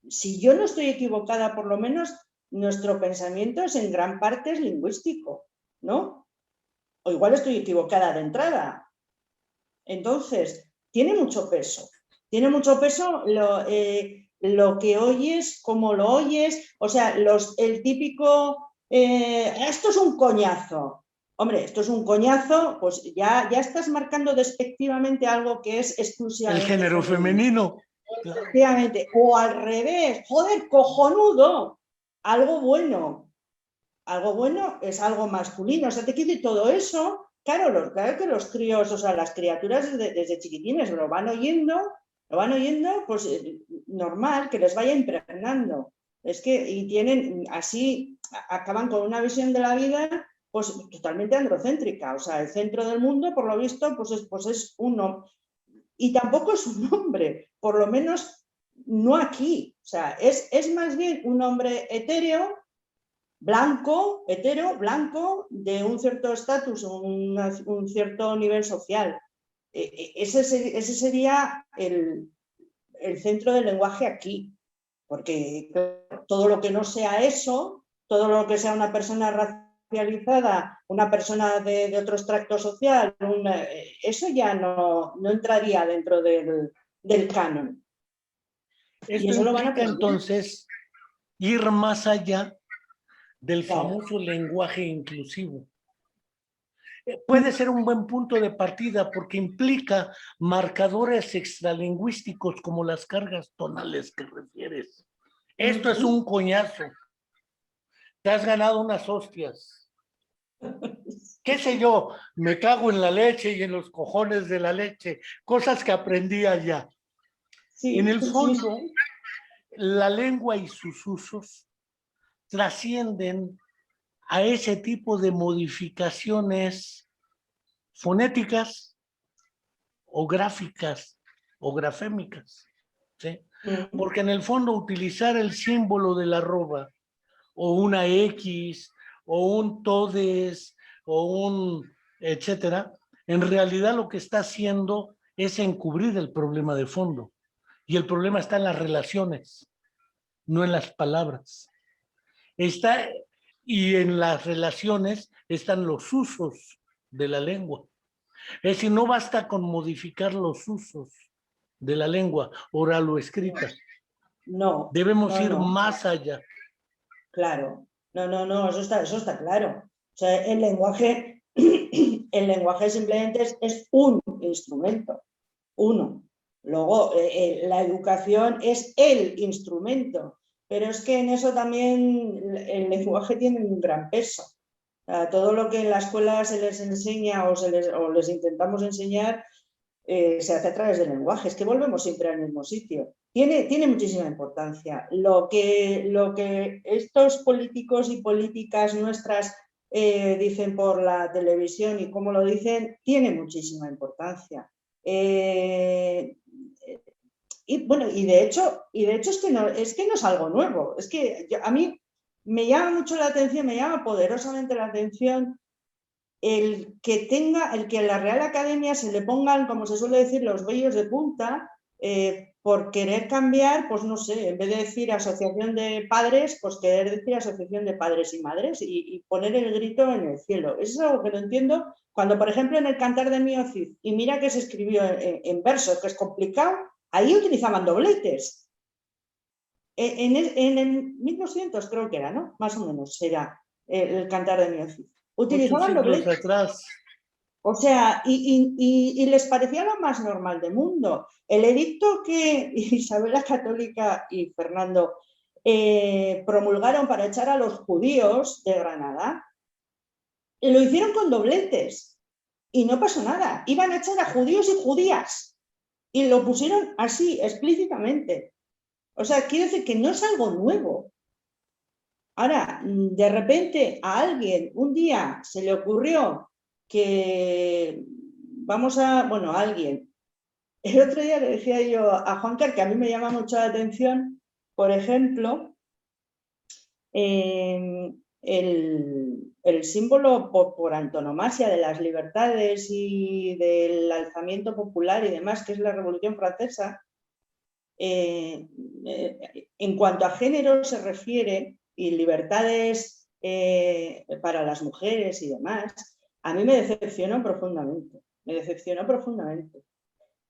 si yo no estoy equivocada, por lo menos nuestro pensamiento es en gran parte es lingüístico, ¿no? o igual estoy equivocada de entrada. Entonces, tiene mucho peso. Tiene mucho peso lo que oyes, cómo lo oyes, o sea, el típico, esto es un coñazo. Hombre, esto es un coñazo, pues ya estás marcando despectivamente algo que es exclusivamente el género femenino. Efectivamente. O al revés, joder, cojonudo, algo bueno. Algo bueno es algo masculino. O sea, te quiero decir, todo eso, claro que los críos, o sea, las criaturas desde chiquitines lo van oyendo, pues normal, que les vaya impregnando. Es que, y tienen, así, acaban con una visión de la vida, pues totalmente androcéntrica. O sea, el centro del mundo, por lo visto, pues es uno. Y tampoco es un hombre, por lo menos no aquí. O sea, es más bien un hombre etéreo, blanco, de un cierto estatus, un cierto nivel social. Ese sería el centro del lenguaje aquí, porque todo lo que no sea eso, todo lo que sea una persona racializada, una persona de otro extracto social, eso ya no entraría dentro del canon. Esto implica entonces ir más allá del famoso lenguaje inclusivo. Puede ser un buen punto de partida porque implica marcadores extralingüísticos como las cargas tonales que refieres. Esto es un coñazo. Te has ganado unas hostias. ¿Qué sé yo? Me cago en la leche y en los cojones de la leche. Cosas que aprendí allá. Sí, en el fondo, sí. La lengua y sus usos trascienden a ese tipo de modificaciones fonéticas o gráficas o grafémicas, ¿sí? Porque en el fondo utilizar el símbolo de la arroba o una X o un todes o un etcétera, en realidad lo que está haciendo es encubrir el problema de fondo. Y el problema está en las relaciones, no en las palabras. Y en las relaciones están los usos de la lengua. Es decir, no basta con modificar los usos de la lengua oral o escrita. No. Debemos ir más allá. Claro. No, eso está claro. O sea, el lenguaje simplemente es un instrumento. Uno. Luego, la educación es el instrumento. Pero es que en eso también el lenguaje tiene un gran peso. Todo lo que en la escuela se les enseña o les intentamos enseñar se hace a través del lenguaje. Es que volvemos siempre al mismo sitio. Tiene muchísima importancia. Lo que estos políticos y políticas nuestras dicen por la televisión y cómo lo dicen, tiene muchísima importancia. Y bueno, y de hecho es que no es algo nuevo. Es que a mí me llama mucho la atención, me llama poderosamente la atención el que en la Real Academia se le pongan, como se suele decir, los vellos de punta por querer cambiar, pues no sé, en vez de decir asociación de padres, pues querer decir asociación de padres y madres y poner el grito en el cielo. Eso es algo que no entiendo cuando, por ejemplo, en el Cantar de Mio Cid, y mira que se escribió en verso, que es complicado, ahí utilizaban dobletes. En el 1200 creo que era, ¿no? Más o menos era el Cantar de Mio Cid. Utilizaban dobletes. Atrás. O sea, y les parecía lo más normal del mundo. El edicto que Isabel la Católica y Fernando promulgaron para echar a los judíos de Granada, lo hicieron con dobletes y no pasó nada. Iban a echar a judíos y judías y lo pusieron así, explícitamente. O sea, quiero decir que no es algo nuevo. Ahora, de repente a alguien un día se le ocurrió que a alguien. El otro día le decía yo a Juancar que a mí me llama mucho la atención, por ejemplo, el símbolo por antonomasia de las libertades y del alzamiento popular y demás, que es la Revolución Francesa. En cuanto a género se refiere y libertades para las mujeres y demás, A mí me decepcionó profundamente,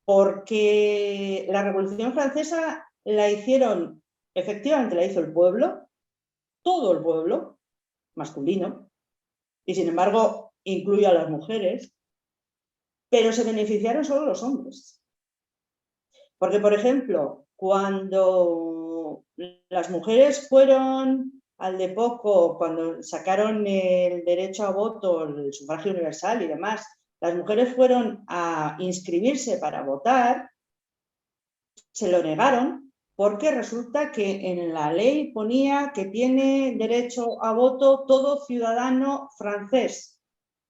porque la Revolución Francesa la hicieron, efectivamente la hizo el pueblo, todo el pueblo, masculino, y sin embargo incluye a las mujeres, pero se beneficiaron solo los hombres. Porque, por ejemplo, cuando las mujeres fueron al de poco, cuando sacaron el derecho a voto, el sufragio universal y demás, las mujeres fueron a inscribirse para votar, se lo negaron porque resulta que en la ley ponía que tiene derecho a voto todo ciudadano francés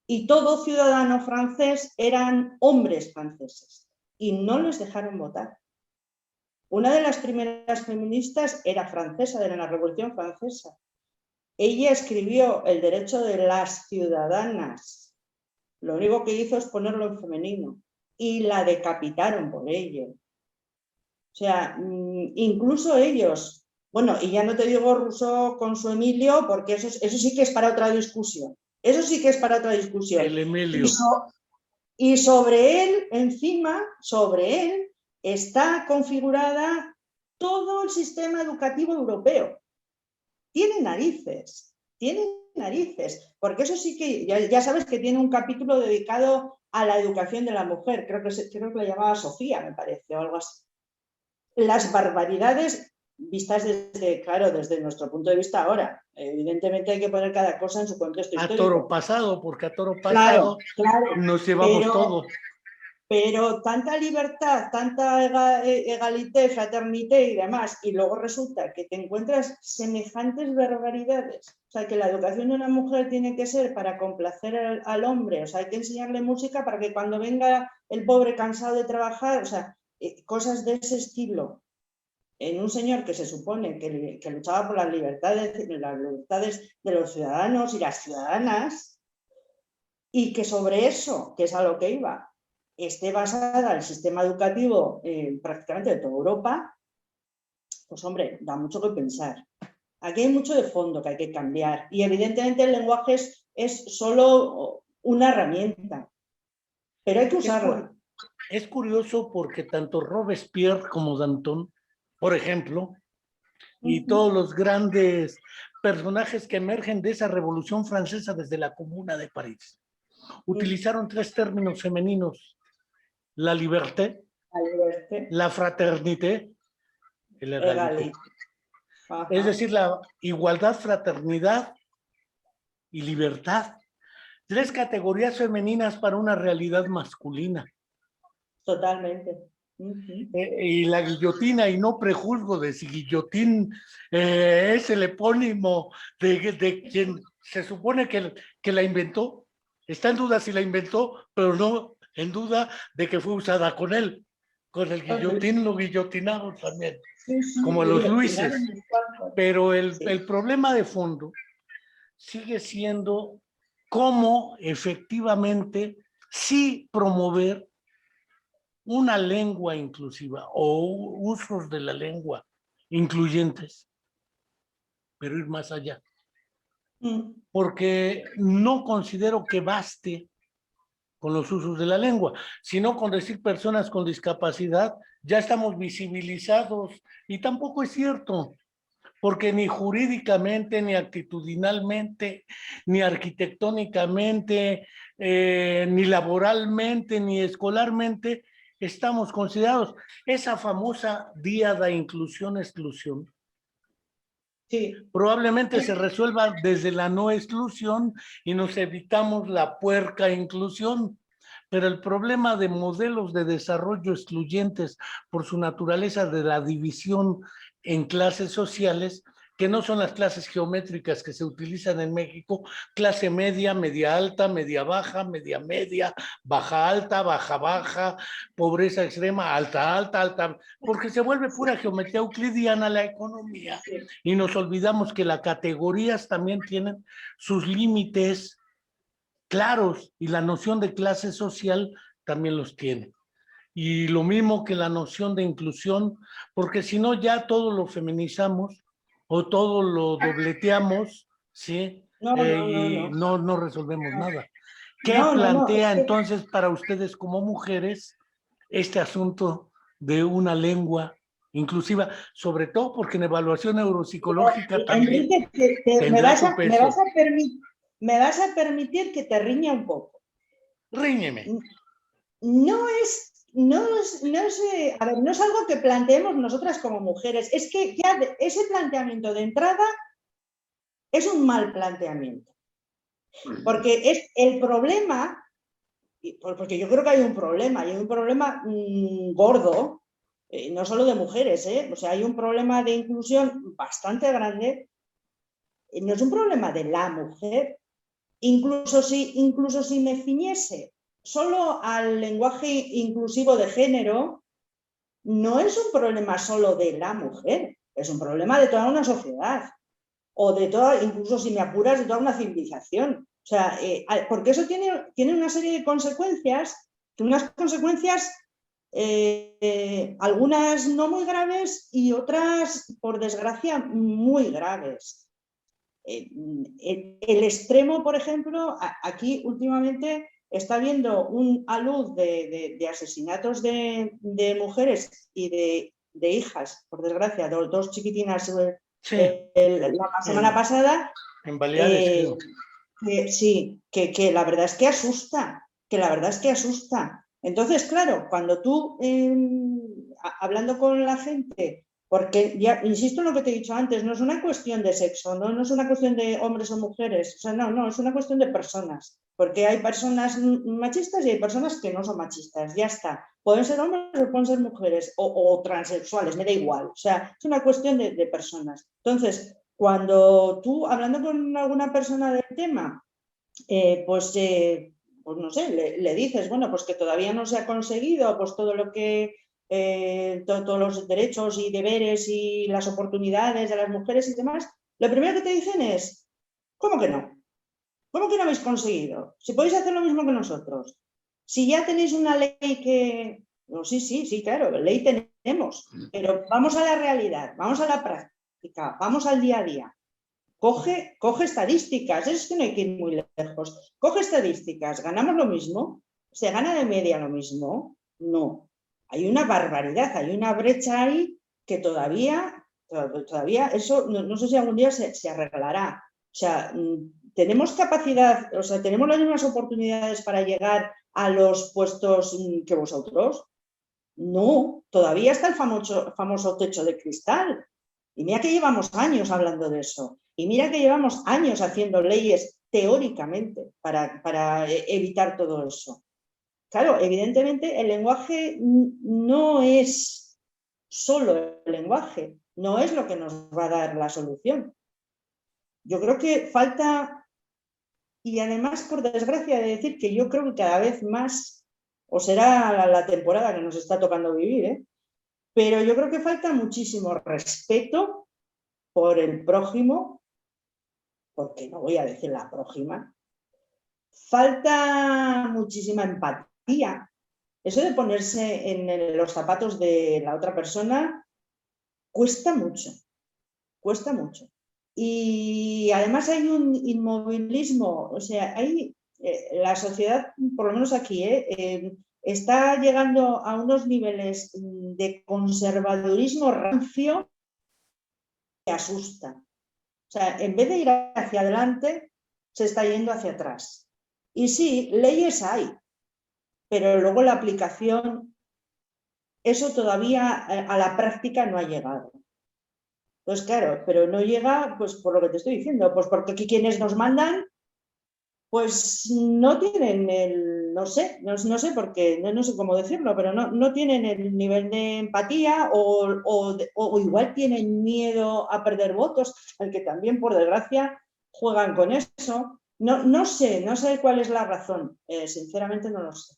y todo ciudadano francés eran hombres franceses y no les dejaron votar. Una de las primeras feministas era francesa, de la Revolución Francesa. Ella escribió el derecho de las ciudadanas. Lo único que hizo es ponerlo en femenino y la decapitaron por ello. O sea, incluso ellos, bueno, y ya no te digo Rousseau con su Emilio, porque eso sí que es para otra discusión. Eso sí que es para otra discusión. El Emilio. Y sobre él, encima, sobre él, está configurada todo el sistema educativo europeo. Tiene narices, porque eso sí que, ya sabes que tiene un capítulo dedicado a la educación de la mujer, creo que la llamaba Sofía, me parece, o algo así. Las barbaridades vistas desde nuestro punto de vista ahora. Evidentemente hay que poner cada cosa en su contexto histórico. A toro pasado, porque a toro pasado claro, nos llevamos todo. Pero tanta libertad, tanta egalité, fraternité y demás, y luego resulta que te encuentras semejantes barbaridades. O sea, que la educación de una mujer tiene que ser para complacer al hombre, o sea, hay que enseñarle música para que cuando venga el pobre cansado de trabajar, o sea, cosas de ese estilo, en un señor que se supone que luchaba por las libertades de los ciudadanos y las ciudadanas, y que sobre eso, que es a lo que iba, esté basada el sistema educativo prácticamente de toda Europa, pues hombre, da mucho que pensar. Aquí hay mucho de fondo que hay que cambiar y evidentemente el lenguaje es solo una herramienta, pero hay que usarla. Es curioso porque tanto Robespierre como Danton, por ejemplo, y todos los grandes personajes que emergen de esa Revolución Francesa desde la Comuna de París, utilizaron 3 términos femeninos: la liberté, la fraternité y la egalité. Es decir, la igualdad, fraternidad y libertad. 3 categorías femeninas para una realidad masculina. Totalmente. Y la guillotina, y no prejuzgo de si guillotín es el epónimo de quien se supone que la inventó. Está en duda si la inventó, pero no en duda de que fue usada con él. Con el guillotín lo guillotinaron también, como los Luises. Pero el problema de fondo sigue siendo cómo efectivamente sí promover una lengua inclusiva o usos de la lengua incluyentes, pero ir más allá. Porque no considero que baste con los usos de la lengua, sino con decir personas con discapacidad, ya estamos visibilizados, y tampoco es cierto, porque ni jurídicamente, ni actitudinalmente, ni arquitectónicamente, ni laboralmente, ni escolarmente, estamos considerados. Esa famosa díada inclusión-exclusión, sí, probablemente se resuelva desde la no exclusión y nos evitamos la puerca inclusión. Pero el problema de modelos de desarrollo excluyentes por su naturaleza de la división en clases sociales, que no son las clases geométricas que se utilizan en México: clase media, media alta, media baja, baja alta, baja baja, pobreza extrema, alta alta, alta, porque se vuelve pura geometría euclidiana la economía y nos olvidamos que las categorías también tienen sus límites claros y la noción de clase social también los tiene. Y lo mismo que la noción de inclusión, porque si no ya todo lo feminizamos o todo lo dobleteamos, ¿sí? Y no resolvemos nada. ¿Qué No, plantea es que entonces para ustedes como mujeres este asunto de una lengua inclusiva? Sobre todo porque en evaluación neuropsicológica también Enrique, tendrá su peso. me vas a permitir que te riña un poco. Ríñeme. A ver, no es algo que planteemos nosotras como mujeres. Es que ya ese planteamiento de entrada es un mal planteamiento. Porque es el problema, porque yo creo que hay un problema, gordo, no solo de mujeres, o sea, hay un problema de inclusión bastante grande. No es un problema de la mujer. Incluso si me ciñese solo al lenguaje inclusivo de género, no es un problema solo de la mujer, es un problema de toda una sociedad, o de toda, incluso si me apuras, de toda una civilización. O sea, porque eso tiene una serie de consecuencias, algunas no muy graves y otras, por desgracia, muy graves. El extremo, por ejemplo, aquí últimamente está habiendo un alud de asesinatos de mujeres y de hijas, por desgracia, dos chiquitinas Sí, la semana pasada. en Baleares, Sí, que la verdad es que asusta, Entonces, claro, cuando tú, hablando con la gente, porque ya insisto en lo que te he dicho antes, no es una cuestión de sexo, no es una cuestión de hombres o mujeres, o sea, no, es una cuestión de personas, porque hay personas machistas y hay personas que no son machistas, ya está. Pueden ser hombres o pueden ser mujeres o transexuales, me da igual, o sea, es una cuestión de personas. Entonces, cuando tú, hablando con alguna persona del tema, pues no sé, le dices, bueno, pues que todavía no se ha conseguido pues todo lo que, todos los derechos y deberes y las oportunidades de las mujeres y demás, lo primero que te dicen es, ¿cómo que no? ¿Cómo que no habéis conseguido? Si podéis hacer lo mismo que nosotros. Si ya tenéis una ley que... No, sí, claro, ley tenemos, pero vamos a la realidad, vamos a la práctica, vamos al día a día. Coge estadísticas, es que no hay que ir muy lejos. Coge estadísticas, ¿ganamos lo mismo? ¿Se gana de media lo mismo? No. Hay una barbaridad, hay una brecha ahí que todavía eso, no sé si algún día se arreglará. O sea, tenemos capacidad, o sea, tenemos las mismas oportunidades para llegar a los puestos que vosotros. No, todavía está el famoso techo de cristal. Y mira que llevamos años hablando de eso. Y mira que llevamos años haciendo leyes teóricamente para evitar todo eso. Claro, evidentemente el lenguaje no es solo el lenguaje, no es lo que nos va a dar la solución. Yo creo que falta, y además por desgracia de decir que yo creo que cada vez más, o será la temporada que nos está tocando vivir, pero yo creo que falta muchísimo respeto por el prójimo, porque no voy a decir la prójima, falta muchísima empatía. Eso de ponerse en los zapatos de la otra persona cuesta mucho, cuesta mucho. Y además hay un inmovilismo, o sea, hay, la sociedad, por lo menos aquí, está llegando a unos niveles de conservadurismo rancio que asusta. O sea, en vez de ir hacia adelante, se está yendo hacia atrás. Y sí, leyes hay, pero luego la aplicación, eso todavía a la práctica no ha llegado. Pues claro, pero no llega, pues por lo que te estoy diciendo, pues porque aquí quienes nos mandan, pues no tienen no sé porque, no sé cómo decirlo, pero no tienen el nivel de empatía o igual tienen miedo a perder votos, al que también, por desgracia, juegan con eso. No sé cuál es la razón, sinceramente no lo sé.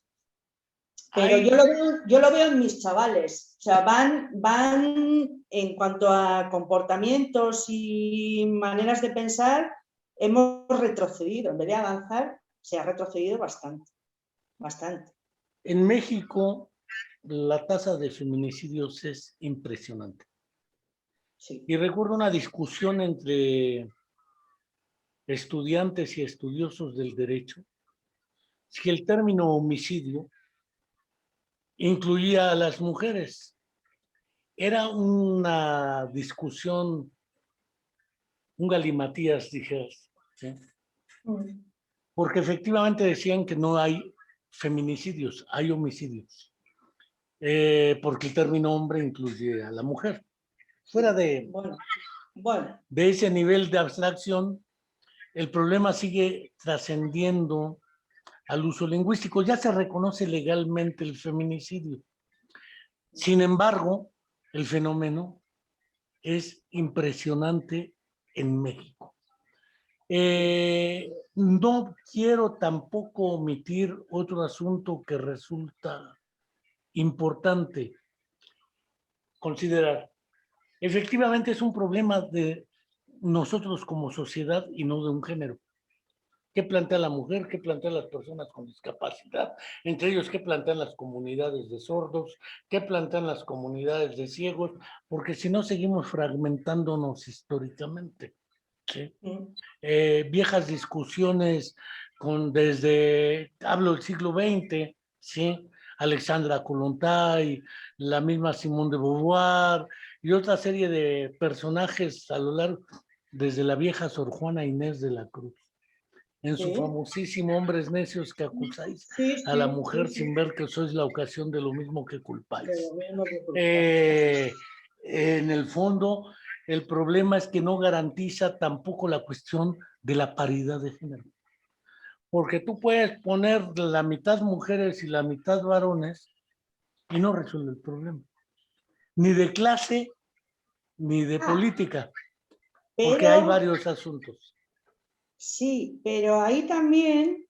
Pero yo lo veo en mis chavales, o sea, van en cuanto a comportamientos y maneras de pensar, hemos retrocedido, en vez de avanzar, se ha retrocedido bastante, bastante. En México, la tasa de feminicidios es impresionante. Sí. Y recuerdo una discusión entre estudiantes y estudiosos del derecho, si el término homicidio incluía a las mujeres. Era una discusión, un galimatías, dijeras, ¿sí? Porque efectivamente decían que no hay feminicidios, hay homicidios, porque el término hombre incluye a la mujer. Fuera de ese nivel de abstracción, el problema sigue trascendiendo al uso lingüístico. Ya se reconoce legalmente el feminicidio. Sin embargo, el fenómeno es impresionante en México. No quiero tampoco omitir otro asunto que resulta importante considerar. Efectivamente es un problema de nosotros como sociedad y no de un género. ¿Qué plantea la mujer? ¿Qué plantean las personas con discapacidad? Entre ellos, ¿qué plantean las comunidades de sordos? ¿Qué plantean las comunidades de ciegos? Porque si no, seguimos fragmentándonos históricamente, ¿sí? Viejas discusiones hablo del siglo XX, ¿sí? Alexandra Kollontai, la misma Simone de Beauvoir y otra serie de personajes a lo largo, desde la vieja Sor Juana Inés de la Cruz. En su famosísimo Hombres necios que acusáis a la mujer sin ver que sois la ocasión de lo mismo que culpáis. En el fondo, el problema es que no garantiza tampoco la cuestión de la paridad de género. Porque tú puedes poner la mitad mujeres y la mitad varones y no resuelve el problema. Ni de clase, ni de política. Porque hay varios asuntos. Sí, pero ahí también,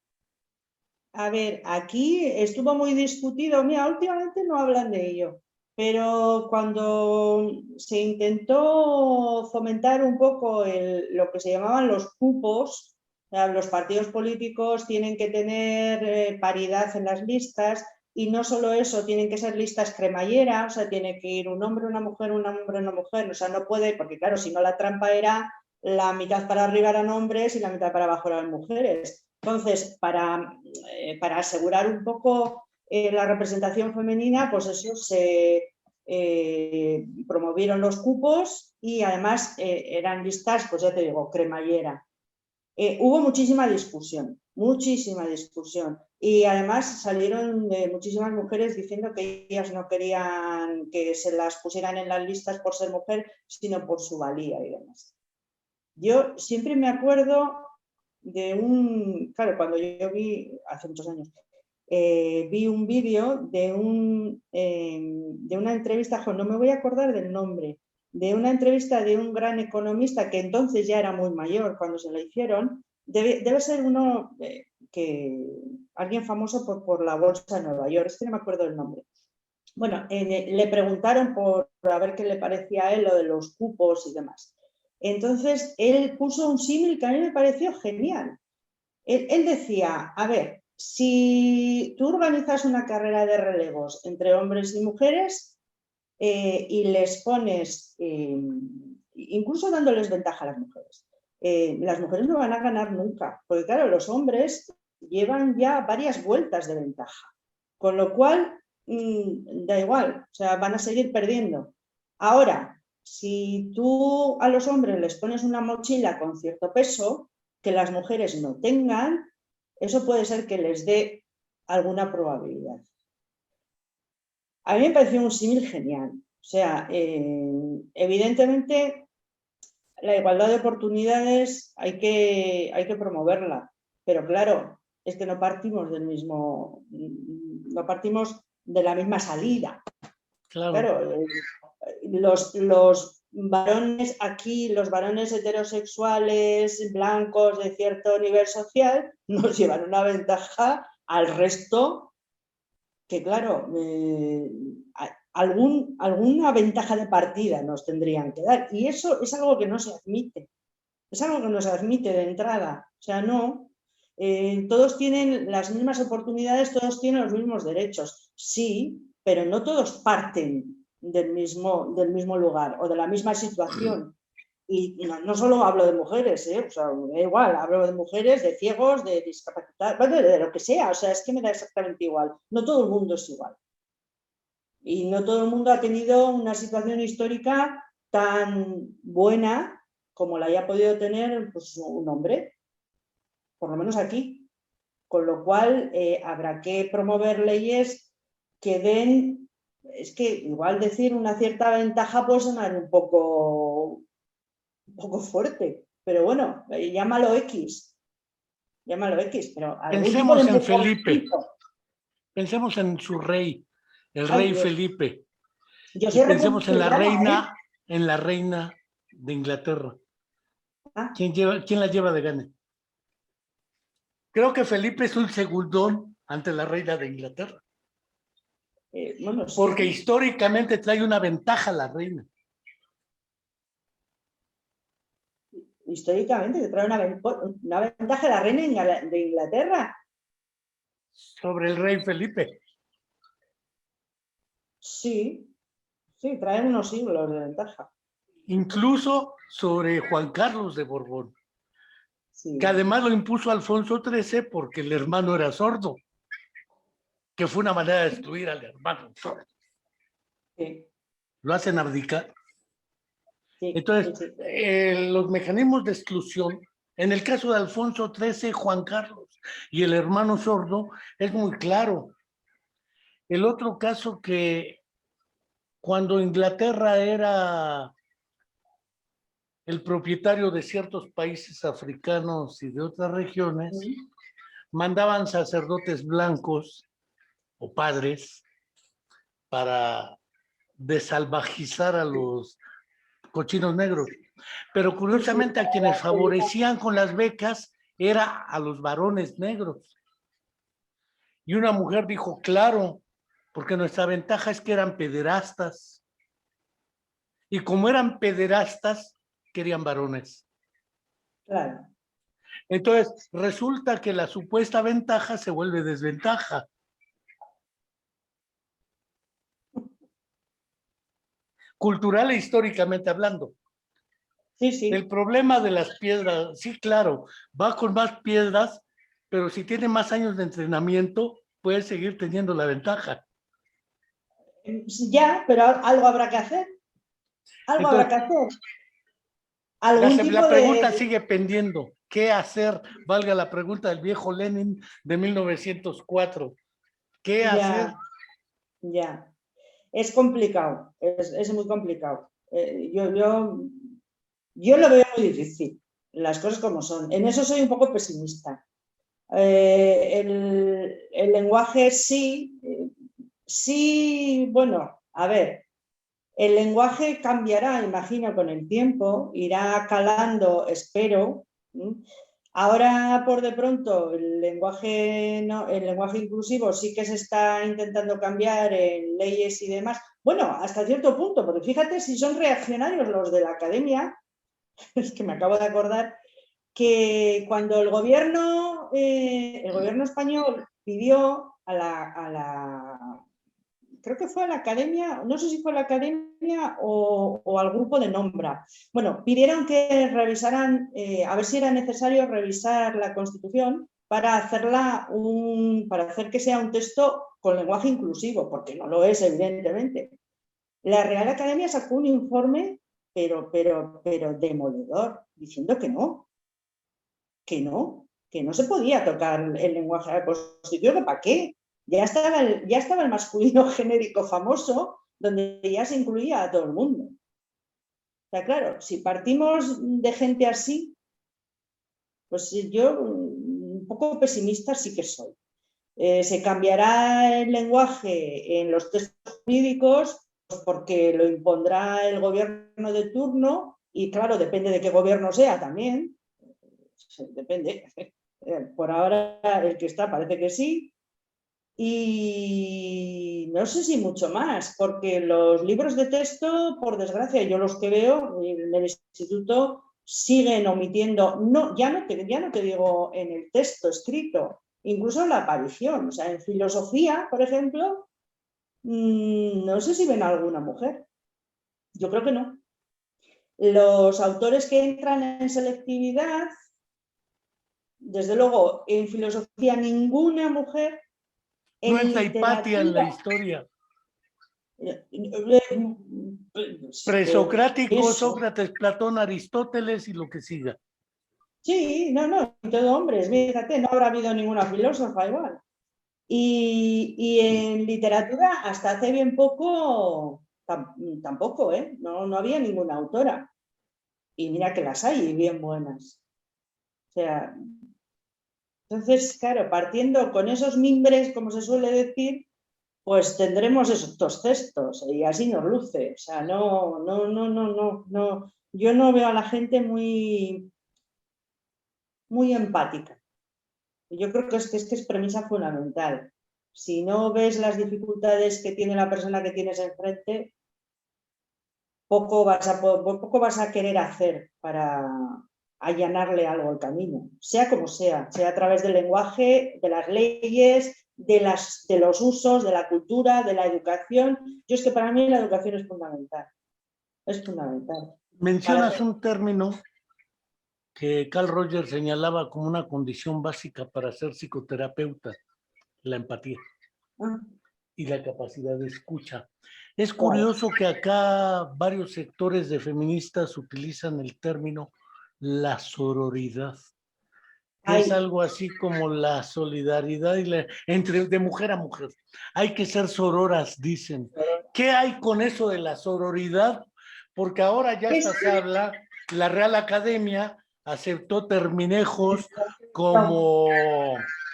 a ver, aquí estuvo muy discutido, mira, últimamente no hablan de ello, pero cuando se intentó fomentar un poco lo que se llamaban los cupos, o sea, los partidos políticos tienen que tener paridad en las listas y no solo eso, tienen que ser listas cremallera, o sea, tiene que ir un hombre, una mujer, un hombre, una mujer, o sea, no puede, porque claro, si no la trampa era la mitad para arriba eran hombres y la mitad para abajo eran mujeres. Entonces, para asegurar un poco la representación femenina, pues eso se promovieron los cupos y además eran listas, pues ya te digo, cremallera. Hubo muchísima discusión y además salieron muchísimas mujeres diciendo que ellas no querían que se las pusieran en las listas por ser mujer, sino por su valía y demás. Yo siempre me acuerdo de claro, cuando yo vi, hace muchos años, vi un vídeo de una entrevista, no me voy a acordar del nombre, de una entrevista de un gran economista que entonces ya era muy mayor cuando se la hicieron, debe ser uno alguien famoso por la bolsa de Nueva York, no me acuerdo el nombre. Bueno, le preguntaron por a ver qué le parecía a él lo de los cupos y demás. Entonces, él puso un símil que a mí me pareció genial. Él decía, a ver, si tú organizas una carrera de relevos entre hombres y mujeres y les pones, incluso dándoles ventaja a las mujeres no van a ganar nunca, porque claro, los hombres llevan ya varias vueltas de ventaja, con lo cual da igual, o sea, van a seguir perdiendo. Ahora, si tú a los hombres les pones una mochila con cierto peso que las mujeres no tengan, eso puede ser que les dé alguna probabilidad. A mí me pareció un símil genial. O sea, evidentemente la igualdad de oportunidades hay que promoverla, pero claro, es que no partimos de la misma salida. Claro, los varones aquí, los varones heterosexuales, blancos de cierto nivel social, nos llevan una ventaja al resto que, claro, alguna ventaja de partida nos tendrían que dar. Y eso es algo que no se admite. Es algo que no se admite de entrada. O sea, no. Todos tienen las mismas oportunidades, todos tienen los mismos derechos. Sí, pero no todos parten del mismo lugar o de la misma situación. Y no solo hablo de mujeres, o sea, da igual, hablo de mujeres, de ciegos, de discapacitados, bueno, de lo que sea, o sea, es que me da exactamente igual. No todo el mundo es igual. Y no todo el mundo ha tenido una situación histórica tan buena como la haya podido tener pues, un hombre, por lo menos aquí. Con lo cual habrá que promover leyes que den, es que igual decir una cierta ventaja puede sonar un poco fuerte, pero bueno, llámalo X, pero algún tipo de Pensemos en Felipe, empujoncito. pensemos en su rey, el Ay, rey Dios. Felipe, Yo y soy pensemos republicana, en la reina de Inglaterra. Ah, ¿Quién la lleva de gane? Creo que Felipe es un segundón ante la reina de Inglaterra, bueno, porque sí. históricamente trae una ventaja la reina. Históricamente te trae una ventaja la reina de Inglaterra. Sobre el rey Felipe. Sí, sí, trae unos siglos de ventaja. Incluso sobre Juan Carlos de Borbón, Sí. que además lo impuso Alfonso XIII porque el hermano era sordo, que fue una manera de destruir al hermano sordo. Sí. Lo hacen abdicar. Sí, Entonces, sí, sí. los mecanismos de exclusión, en el caso de Alfonso XIII, Juan Carlos y el hermano sordo, es muy claro. El otro caso que cuando Inglaterra era el propietario de ciertos países africanos y de otras regiones, mandaban sacerdotes blancos o padres para desalbajizar a los cochinos negros. Pero Sí, sí, curiosamente a quienes favorecían con las becas era a los varones negros. Y una mujer dijo, claro, porque nuestra ventaja es que eran pederastas. Y como eran pederastas, querían varones. claro. Entonces, resulta que la supuesta ventaja se vuelve desventaja. Cultural e históricamente hablando. Sí, sí. El problema de las piedras, sí, claro, va con más piedras, pero si tiene más años de entrenamiento, puede seguir teniendo la ventaja. Ya, pero algo habrá que hacer. Algo habrá que Entonces, hacer. Algún tipo la pregunta de... sigue pendiendo. ¿Qué hacer? Valga la pregunta del viejo Lenin de 1904. ¿Qué hacer? Ya, ya. Es complicado, es muy complicado. Yo lo veo muy difícil, las cosas como son. En eso soy un poco pesimista. El lenguaje sí, sí, bueno, a ver, el lenguaje cambiará, imagino, con el tiempo, irá calando, espero. Ahora, por de pronto, el lenguaje inclusivo sí que se está intentando cambiar en leyes y demás. Bueno, hasta cierto punto, porque fíjate si son reaccionarios los de la academia, es que me acabo de acordar que cuando el gobierno español pidió creo que fue a la academia, no sé si fue a la academia o al grupo de Nombra. Bueno, pidieron que revisaran, a ver si era necesario revisar la Constitución para hacer que sea un texto con lenguaje inclusivo, porque no lo es, evidentemente. La Real Academia sacó un informe, pero demoledor, diciendo que no se podía tocar el lenguaje de la Constitución, ¿para qué? Ya estaba el masculino genérico famoso, donde ya se incluía a todo el mundo. O sea, claro, si partimos de gente así, pues yo un poco pesimista sí que soy. Se cambiará el lenguaje en los textos jurídicos pues porque lo impondrá el gobierno de turno y claro, depende de qué gobierno sea también. Depende. Por ahora el que está parece que sí. Y no sé si mucho más, porque los libros de texto, por desgracia, yo los que veo en el instituto siguen omitiendo, no, ya no te digo en el texto escrito, incluso la aparición. O sea, en filosofía, por ejemplo, no sé si ven a alguna mujer. Yo creo que no. Los autores que entran en selectividad, desde luego, en filosofía ninguna mujer, No en entra Hipatia en la literatura, historia. pero Presocrático, eso, Sócrates, Platón, Aristóteles y lo que siga. sí, no, todo hombres, fíjate, no habrá habido ninguna filósofa igual. Y en literatura, hasta hace bien poco, tampoco, ¿eh? No había ninguna autora. Y mira que las hay bien buenas. O sea, entonces, claro, partiendo con esos mimbres, como se suele decir, pues tendremos estos textos y así nos luce. O sea, no. Yo no veo a la gente muy empática. Yo creo que es premisa fundamental. Si no ves las dificultades que tiene la persona que tienes enfrente, poco vas a querer hacer para allanarle algo el camino, sea como sea a través del lenguaje, de las leyes, de los usos, de la cultura, de la educación. Yo es que para mí la educación es fundamental. Mencionas un término que Carl Rogers señalaba como una condición básica para ser psicoterapeuta, la empatía y la capacidad de escucha. Es curioso que acá varios sectores de feministas utilizan el término la sororidad, que es algo así como la solidaridad entre de mujer a mujer. Hay que ser sororas, dicen. ¿Qué hay con eso de la sororidad? Porque ahora ya hasta se habla, la Real Academia aceptó terminejos como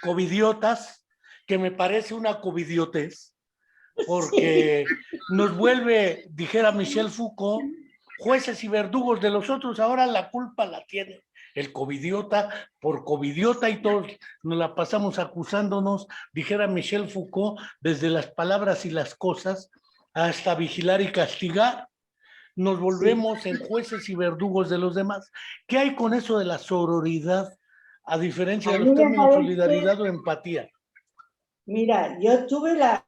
covidiotas, que me parece una covidiotez, porque nos vuelve, dijera Michel Foucault, jueces y verdugos de los otros. Ahora la culpa la tiene el covidiota por covidiota y todos nos la pasamos acusándonos, dijera Michel Foucault, desde las palabras y las cosas hasta vigilar y castigar. Nos volvemos en jueces y verdugos de los demás. ¿Qué hay con eso de la sororidad, a diferencia A de mí los me términos parece, solidaridad o empatía? mira, yo tuve la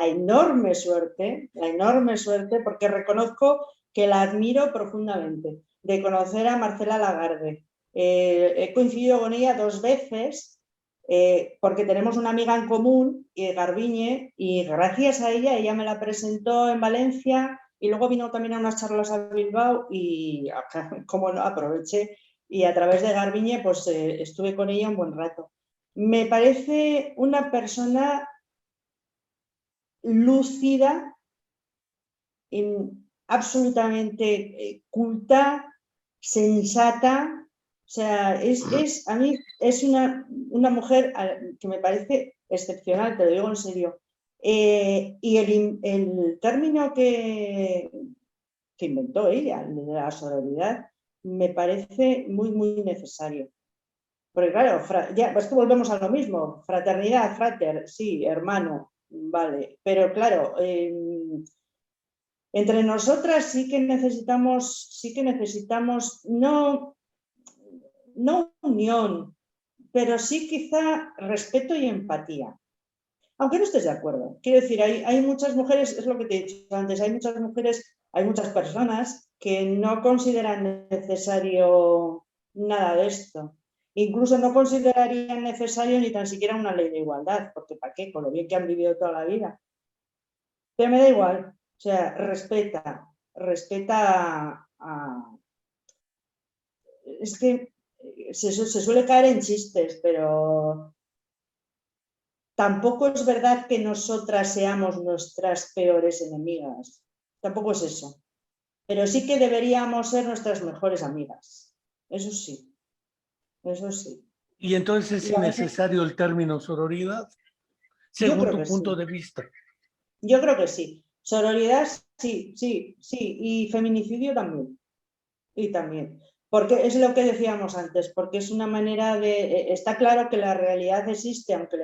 enorme suerte, porque reconozco que la admiro profundamente, de conocer a Marcela Lagarde. He coincidido con ella 2 veces, porque tenemos una amiga en común, Garbiñe, y gracias a ella me la presentó en Valencia y luego vino también a unas charlas a Bilbao y, como no, aproveché y a través de Garbiñe pues estuve con ella un buen rato. Me parece una persona lúcida, absolutamente culta, sensata. O sea, a mí es una mujer que me parece excepcional, te lo digo en serio. Y el término que inventó ella, el de la sororidad, me parece muy necesario. Porque claro, ya, pues que volvemos a lo mismo, fraternidad, frater, sí, hermano, vale, pero claro, entre nosotras sí que necesitamos no unión, pero sí quizá respeto y empatía. Aunque no estés de acuerdo. Quiero decir, hay muchas mujeres, es lo que te he dicho antes, hay muchas mujeres, hay muchas personas que no consideran necesario nada de esto. Incluso no considerarían necesario ni tan siquiera una ley de igualdad, porque ¿para qué? Con lo bien que han vivido toda la vida. Pero me da igual, o sea, respeta es que se suele caer en chistes, pero tampoco es verdad que nosotras seamos nuestras peores enemigas. Tampoco es eso. Pero sí que deberíamos ser nuestras mejores amigas. Eso sí, eso sí. Y entonces es Y a veces, innecesario el término sororidad, yo según creo tu que punto sí. de vista. Yo creo que sí. Sororidad, sí. Y feminicidio también. Y también. Porque es lo que decíamos antes, porque es una manera de... Está claro que la realidad existe, aunque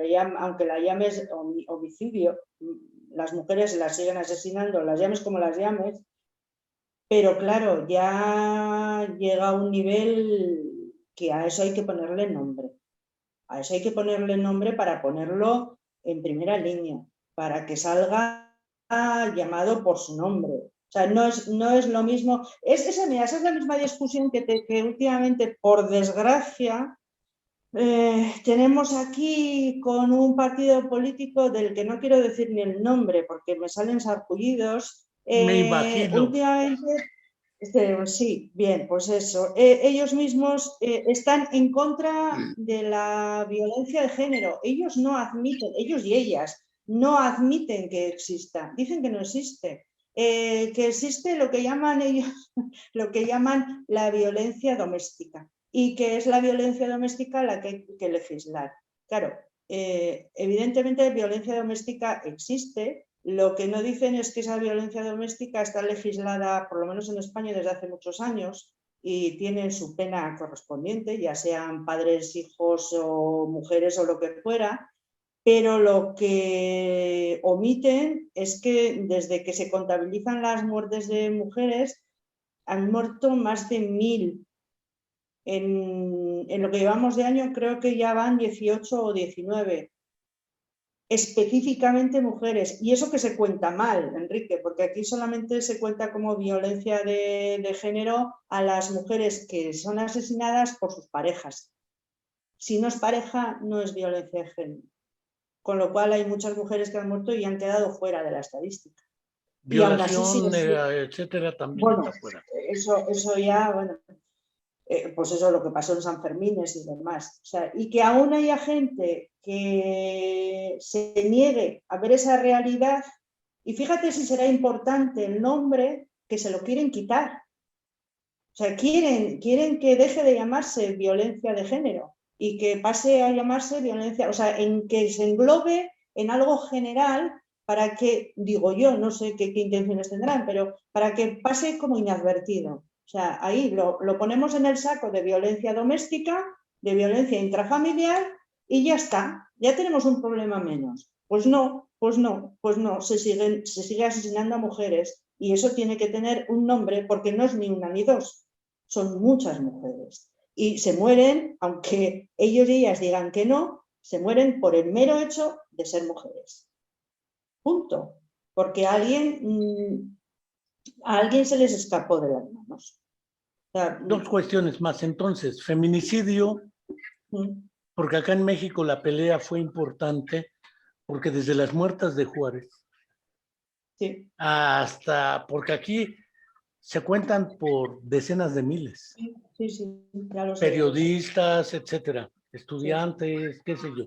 la llames homicidio, las mujeres las siguen asesinando, las llames como las llames, pero claro, ya llega a un nivel que a eso hay que ponerle nombre. A eso hay que ponerle nombre para ponerlo en primera línea, para que salga llamado por su nombre. O sea, no es lo mismo. Mira, esa es la misma discusión que últimamente, por desgracia, tenemos aquí con un partido político del que no quiero decir ni el nombre porque me salen sarpullidos. Me imagino. Últimamente, sí, bien, pues eso. Ellos mismos están en contra de la violencia de género. Ellos no admiten, ellos y ellas, no admiten que exista. Dicen que no existe. Que existe lo que llaman ellos, lo que llaman la violencia doméstica. Y que es la violencia doméstica la que hay que legislar. Claro, evidentemente violencia doméstica existe, lo que no dicen es que esa violencia doméstica está legislada, por lo menos en España, desde hace muchos años y tiene su pena correspondiente, ya sean padres, hijos o mujeres o lo que fuera, pero lo que omiten es que desde que se contabilizan las muertes de mujeres han muerto más de 1000. En lo que llevamos de año creo que ya van 18 o 19, específicamente mujeres. Y eso que se cuenta mal, Enrique, porque aquí solamente se cuenta como violencia de género a las mujeres que son asesinadas por sus parejas. Si no es pareja, no es violencia de género. Con lo cual hay muchas mujeres que han muerto y han quedado fuera de la estadística. Violación, etcétera, también bueno, está fuera. Eso ya, bueno, pues eso es lo que pasó en San Fermines y demás. O sea, y que aún haya gente que se niegue a ver esa realidad, y fíjate si será importante el nombre, que se lo quieren quitar. O sea, quieren que deje de llamarse violencia de género y que pase a llamarse violencia, o sea, en que se englobe en algo general para que, digo yo, no sé qué intenciones tendrán, pero para que pase como inadvertido. O sea, ahí lo ponemos en el saco de violencia doméstica, de violencia intrafamiliar y ya está, ya tenemos un problema menos. Pues no, se sigue asesinando a mujeres y eso tiene que tener un nombre porque no es ni una ni dos, son muchas mujeres. Y se mueren, aunque ellos y ellas digan que no, se mueren por el mero hecho de ser mujeres. Punto. Porque a alguien se les escapó de las manos. O sea, Dos cuestiones más. Entonces, feminicidio, porque acá en México la pelea fue importante, porque desde las muertas de Juárez sí. hasta, porque aquí se cuentan por decenas de miles. Sí, ya lo sé, periodistas, etcétera, estudiantes, sí. Qué sé yo.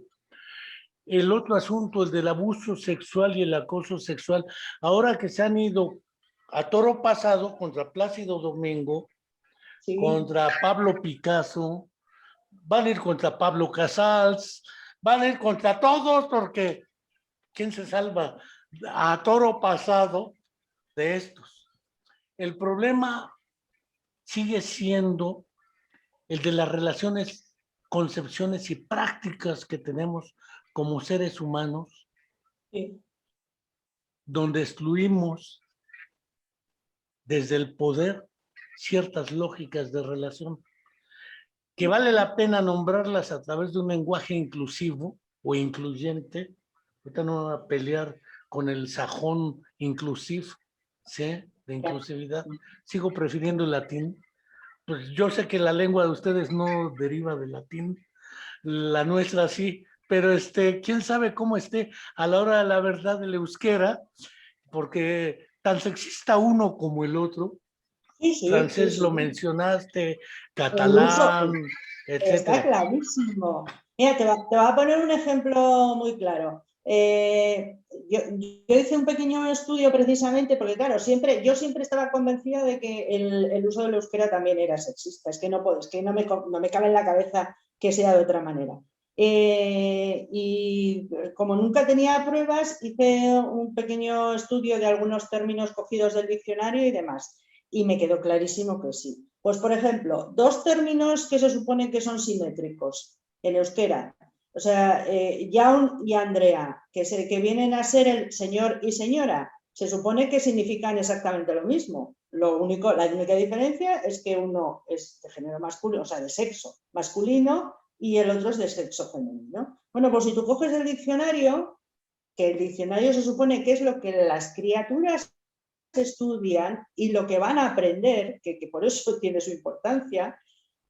El otro asunto, el del abuso sexual y el acoso sexual, ahora que se han ido a toro pasado contra Plácido Domingo, sí. Contra Pablo Picasso, van a ir contra Pablo Casals, van a ir contra todos, porque ¿quién se salva a toro pasado de estos? El problema sigue siendo el de las relaciones, concepciones y prácticas que tenemos como seres humanos, sí. Donde excluimos desde el poder ciertas lógicas de relación, que vale la pena nombrarlas a través de un lenguaje inclusivo o incluyente. Ahorita no voy a pelear con el sajón inclusive, ¿sí? De inclusividad. Sigo prefiriendo el latín. Pues yo sé que la lengua de ustedes no deriva del latín, la nuestra sí, pero quién sabe cómo esté a la hora de la verdad del euskera, porque tan sexista uno como el otro, sí, francés sí. Lo mencionaste, catalán, etcétera. Está clarísimo. Mira, te voy a poner un ejemplo muy claro. Yo hice un pequeño estudio precisamente porque, claro, yo siempre estaba convencida de que el uso del euskera también era sexista. Es que no me cabe en la cabeza que sea de otra manera. Y como nunca tenía pruebas, hice un pequeño estudio de algunos términos cogidos del diccionario y demás. Y me quedó clarísimo que sí. Pues, por ejemplo, dos términos que se supone que son simétricos en euskera. O sea, Jaun y Andrea, que vienen a ser el señor y señora, se supone que significan exactamente lo mismo. La única diferencia es que uno es de género masculino, o sea, de sexo masculino, y el otro es de sexo femenino. Bueno, pues si tú coges el diccionario, que el diccionario se supone que es lo que las criaturas estudian y lo que van a aprender, que por eso tiene su importancia,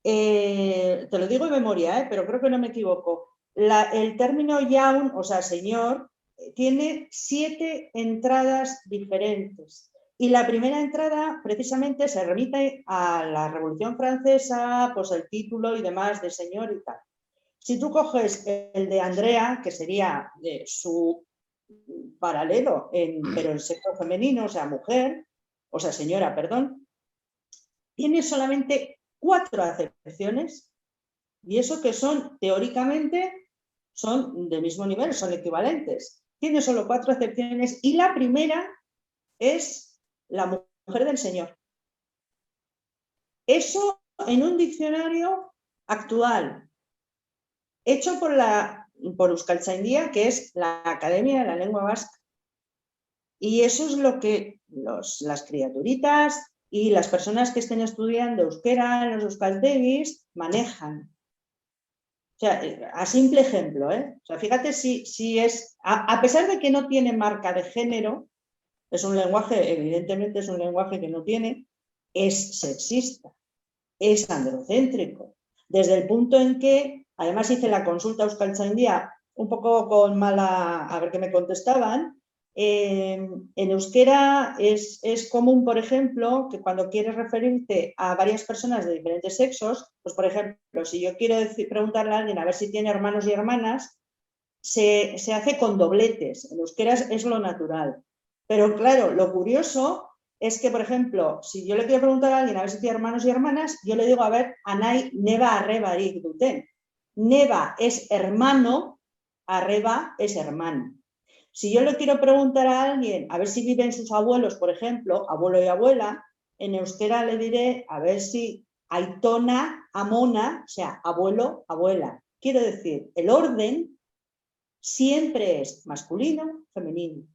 te lo digo de memoria, pero creo que no me equivoco. El término yaun, o sea, señor, tiene 7 entradas diferentes. Y la primera entrada precisamente se remite a la Revolución Francesa, pues el título y demás de señor y tal. Si tú coges el de Andrea, que sería su paralelo, pero en sexo femenino, o sea, mujer, o sea, señora, perdón, tiene solamente 4 acepciones, y eso que son, teóricamente, son del mismo nivel, son equivalentes. Tiene solo 4 acepciones y la primera es la mujer del Señor. Eso en un diccionario actual, hecho por Euskaltzaindia, que es la Academia de la Lengua Vasca. Y eso es lo que las criaturitas y las personas que estén estudiando euskera en los euskaltegis manejan. O sea, a simple ejemplo, O sea, fíjate si es, a pesar de que no tiene marca de género, es un lenguaje, evidentemente es un lenguaje que no tiene, es sexista, es androcéntrico, desde el punto en que, además hice la consulta a Euskaltzaindia un poco con mala, a ver qué me contestaban. En euskera es común, por ejemplo, que cuando quieres referirte a varias personas de diferentes sexos, pues por ejemplo, si yo quiero preguntarle a alguien a ver si tiene hermanos y hermanas, se hace con dobletes. En euskera es lo natural. Pero claro, lo curioso es que, por ejemplo, si yo le quiero preguntar a alguien a ver si tiene hermanos y hermanas, yo le digo, a ver, anai neba arrebarik duten. Neba es hermano, arreba es hermano. Si yo le quiero preguntar a alguien a ver si viven sus abuelos, por ejemplo, abuelo y abuela, en euskera le diré a ver si aitona, amona, o sea, abuelo, abuela. Quiero decir, el orden siempre es masculino, femenino.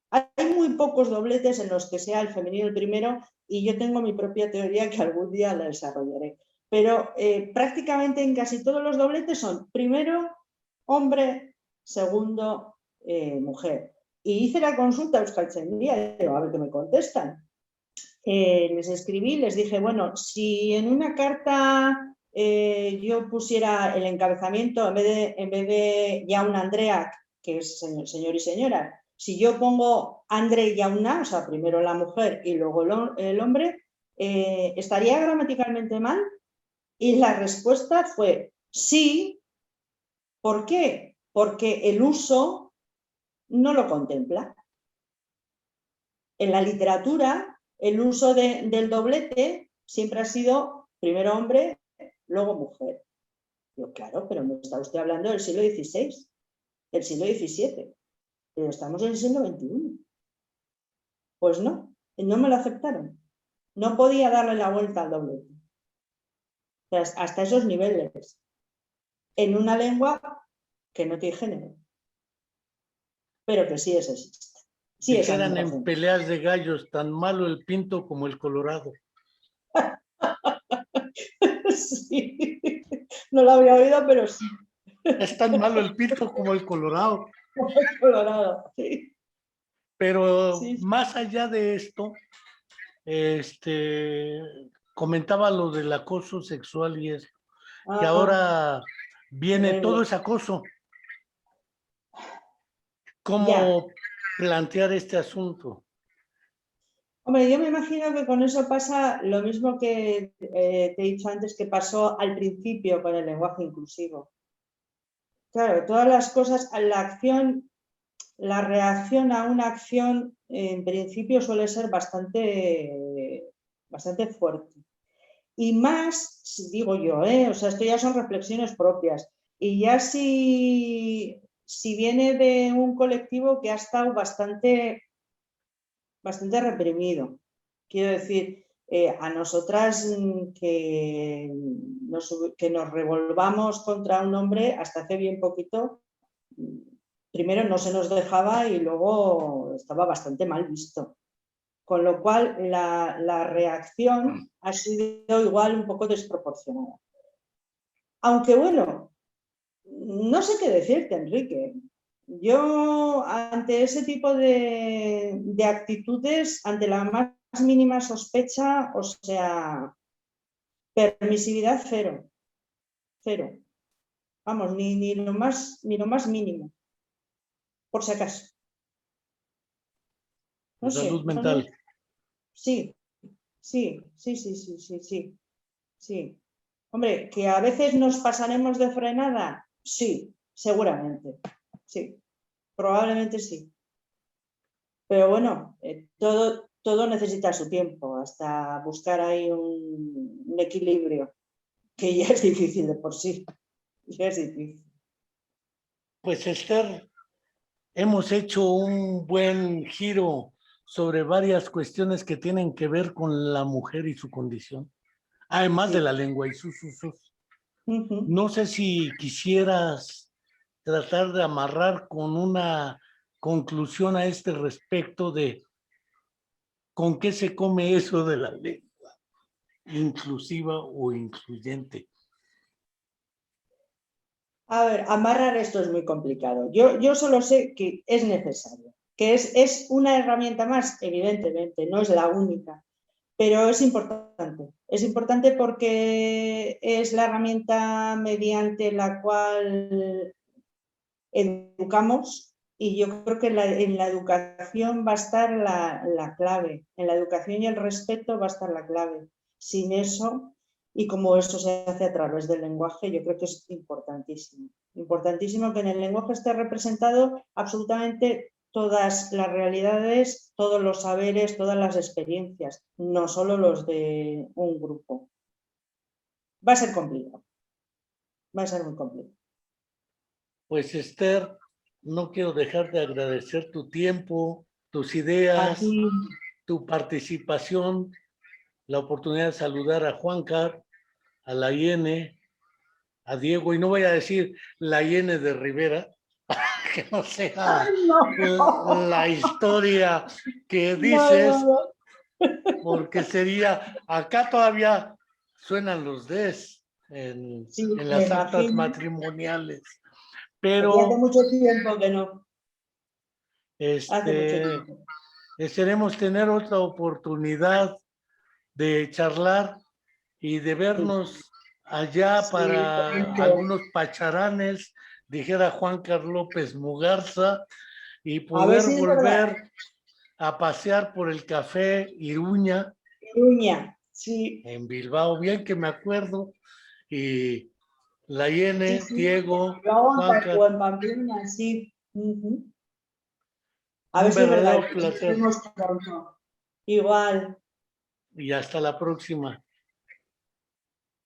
Hay muy pocos dobletes en los que sea el femenino el primero y yo tengo mi propia teoría que algún día la desarrollaré. Pero prácticamente en casi todos los dobletes son primero hombre, segundo mujer. Y hice la consulta a Euskaltzaindia, a ver qué me contestan. Les escribí, les dije, bueno, si en una carta yo pusiera el encabezamiento, en vez de Jaun Andreak, que es señor y señora, si yo pongo Andre y Jauna, o sea, primero la mujer y luego el hombre, ¿estaría gramaticalmente mal? Y la respuesta fue sí. ¿Por qué? Porque el uso no lo contempla. En la literatura, el uso del doblete siempre ha sido primero hombre, luego mujer. Yo, claro, pero me está usted hablando del siglo XVI, del siglo XVII, pero estamos en el siglo XXI. Pues no me lo aceptaron. No podía darle la vuelta al doblete. O sea, hasta esos niveles. En una lengua que no tiene género, pero que sí es sexista. Sí, dijeran en peleas de gallos, tan malo el pinto como el colorado. Sí, no lo había oído, pero sí. Es tan malo el pinto como el colorado. Como el colorado, sí. Pero sí, más allá de esto, comentaba lo del acoso sexual y eso, que ahora viene todo ese acoso. ¿Cómo plantear este asunto? Hombre, yo me imagino que con eso pasa lo mismo que te he dicho antes que pasó al principio con el lenguaje inclusivo. Claro, todas las cosas, la reacción a una acción en principio suele ser bastante fuerte. Y más, digo yo, o sea, esto ya son reflexiones propias. Y ya si viene de un colectivo que ha estado bastante reprimido. Quiero decir, a nosotras que nos revolvamos contra un hombre hasta hace bien poquito, primero no se nos dejaba y luego estaba bastante mal visto. Con lo cual la reacción ha sido igual un poco desproporcionada. Aunque bueno, no sé qué decirte, Enrique. Yo, ante ese tipo de actitudes, ante la más mínima sospecha, o sea, permisividad cero, cero. Vamos, ni lo más mínimo, por si acaso. No De salud sé, mental. sí. Sí. Hombre, que a veces nos pasaremos de frenada, sí, seguramente, sí, probablemente sí. Pero bueno, todo necesita su tiempo, hasta buscar ahí un equilibrio, que ya es difícil de por sí, ya es difícil. Pues Esther, hemos hecho un buen giro sobre varias cuestiones que tienen que ver con la mujer y su condición, además de Sí. la lengua y sus usos. Uh-huh. No sé si quisieras tratar de amarrar con una conclusión a este respecto de con qué se come eso de la lengua inclusiva o incluyente. A ver, amarrar esto es muy complicado. Yo solo sé que es necesario, que es una herramienta más, evidentemente, no es la única, pero es importante. Es importante porque es la herramienta mediante la cual educamos y yo creo que en la educación va a estar la clave. En la educación y el respeto va a estar la clave. Sin eso, y como eso se hace a través del lenguaje, yo creo que es importantísimo. Importantísimo que en el lenguaje esté representado absolutamente todas las realidades, todos los saberes, todas las experiencias, no solo los de un grupo. Va a ser complicado. Va a ser muy complicado. Pues Esther, no quiero dejar de agradecer tu tiempo, tus ideas, Aquí, tu participación, la oportunidad de saludar a Juancar, a la Iene, a Diego, y no voy a decir la Iene de Rivera, que no sea la historia que dices, porque sería, acá todavía suenan los des en sí, me las actas imagino. matrimoniales, Aquí hace pero mucho tiempo que no. Hace mucho este, tiempo. esperemos tener otra oportunidad de charlar y de Sí, vernos allá sí, para pronto. algunos pacharanes, dijera Juan Carlos López Mugarza, y A ver poder si es verdad. volver a pasear por el café Iruña Iruña, sí, en Bilbao, bien que me acuerdo, y la sí, Iene, sí. Diego, Luego Juanca, en Pamplona, sí. Uh-huh. A ver un si es verdad. verdadero placer Nos vemos pronto. Igual. y hasta la próxima.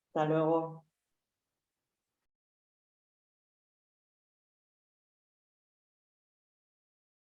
Hasta luego.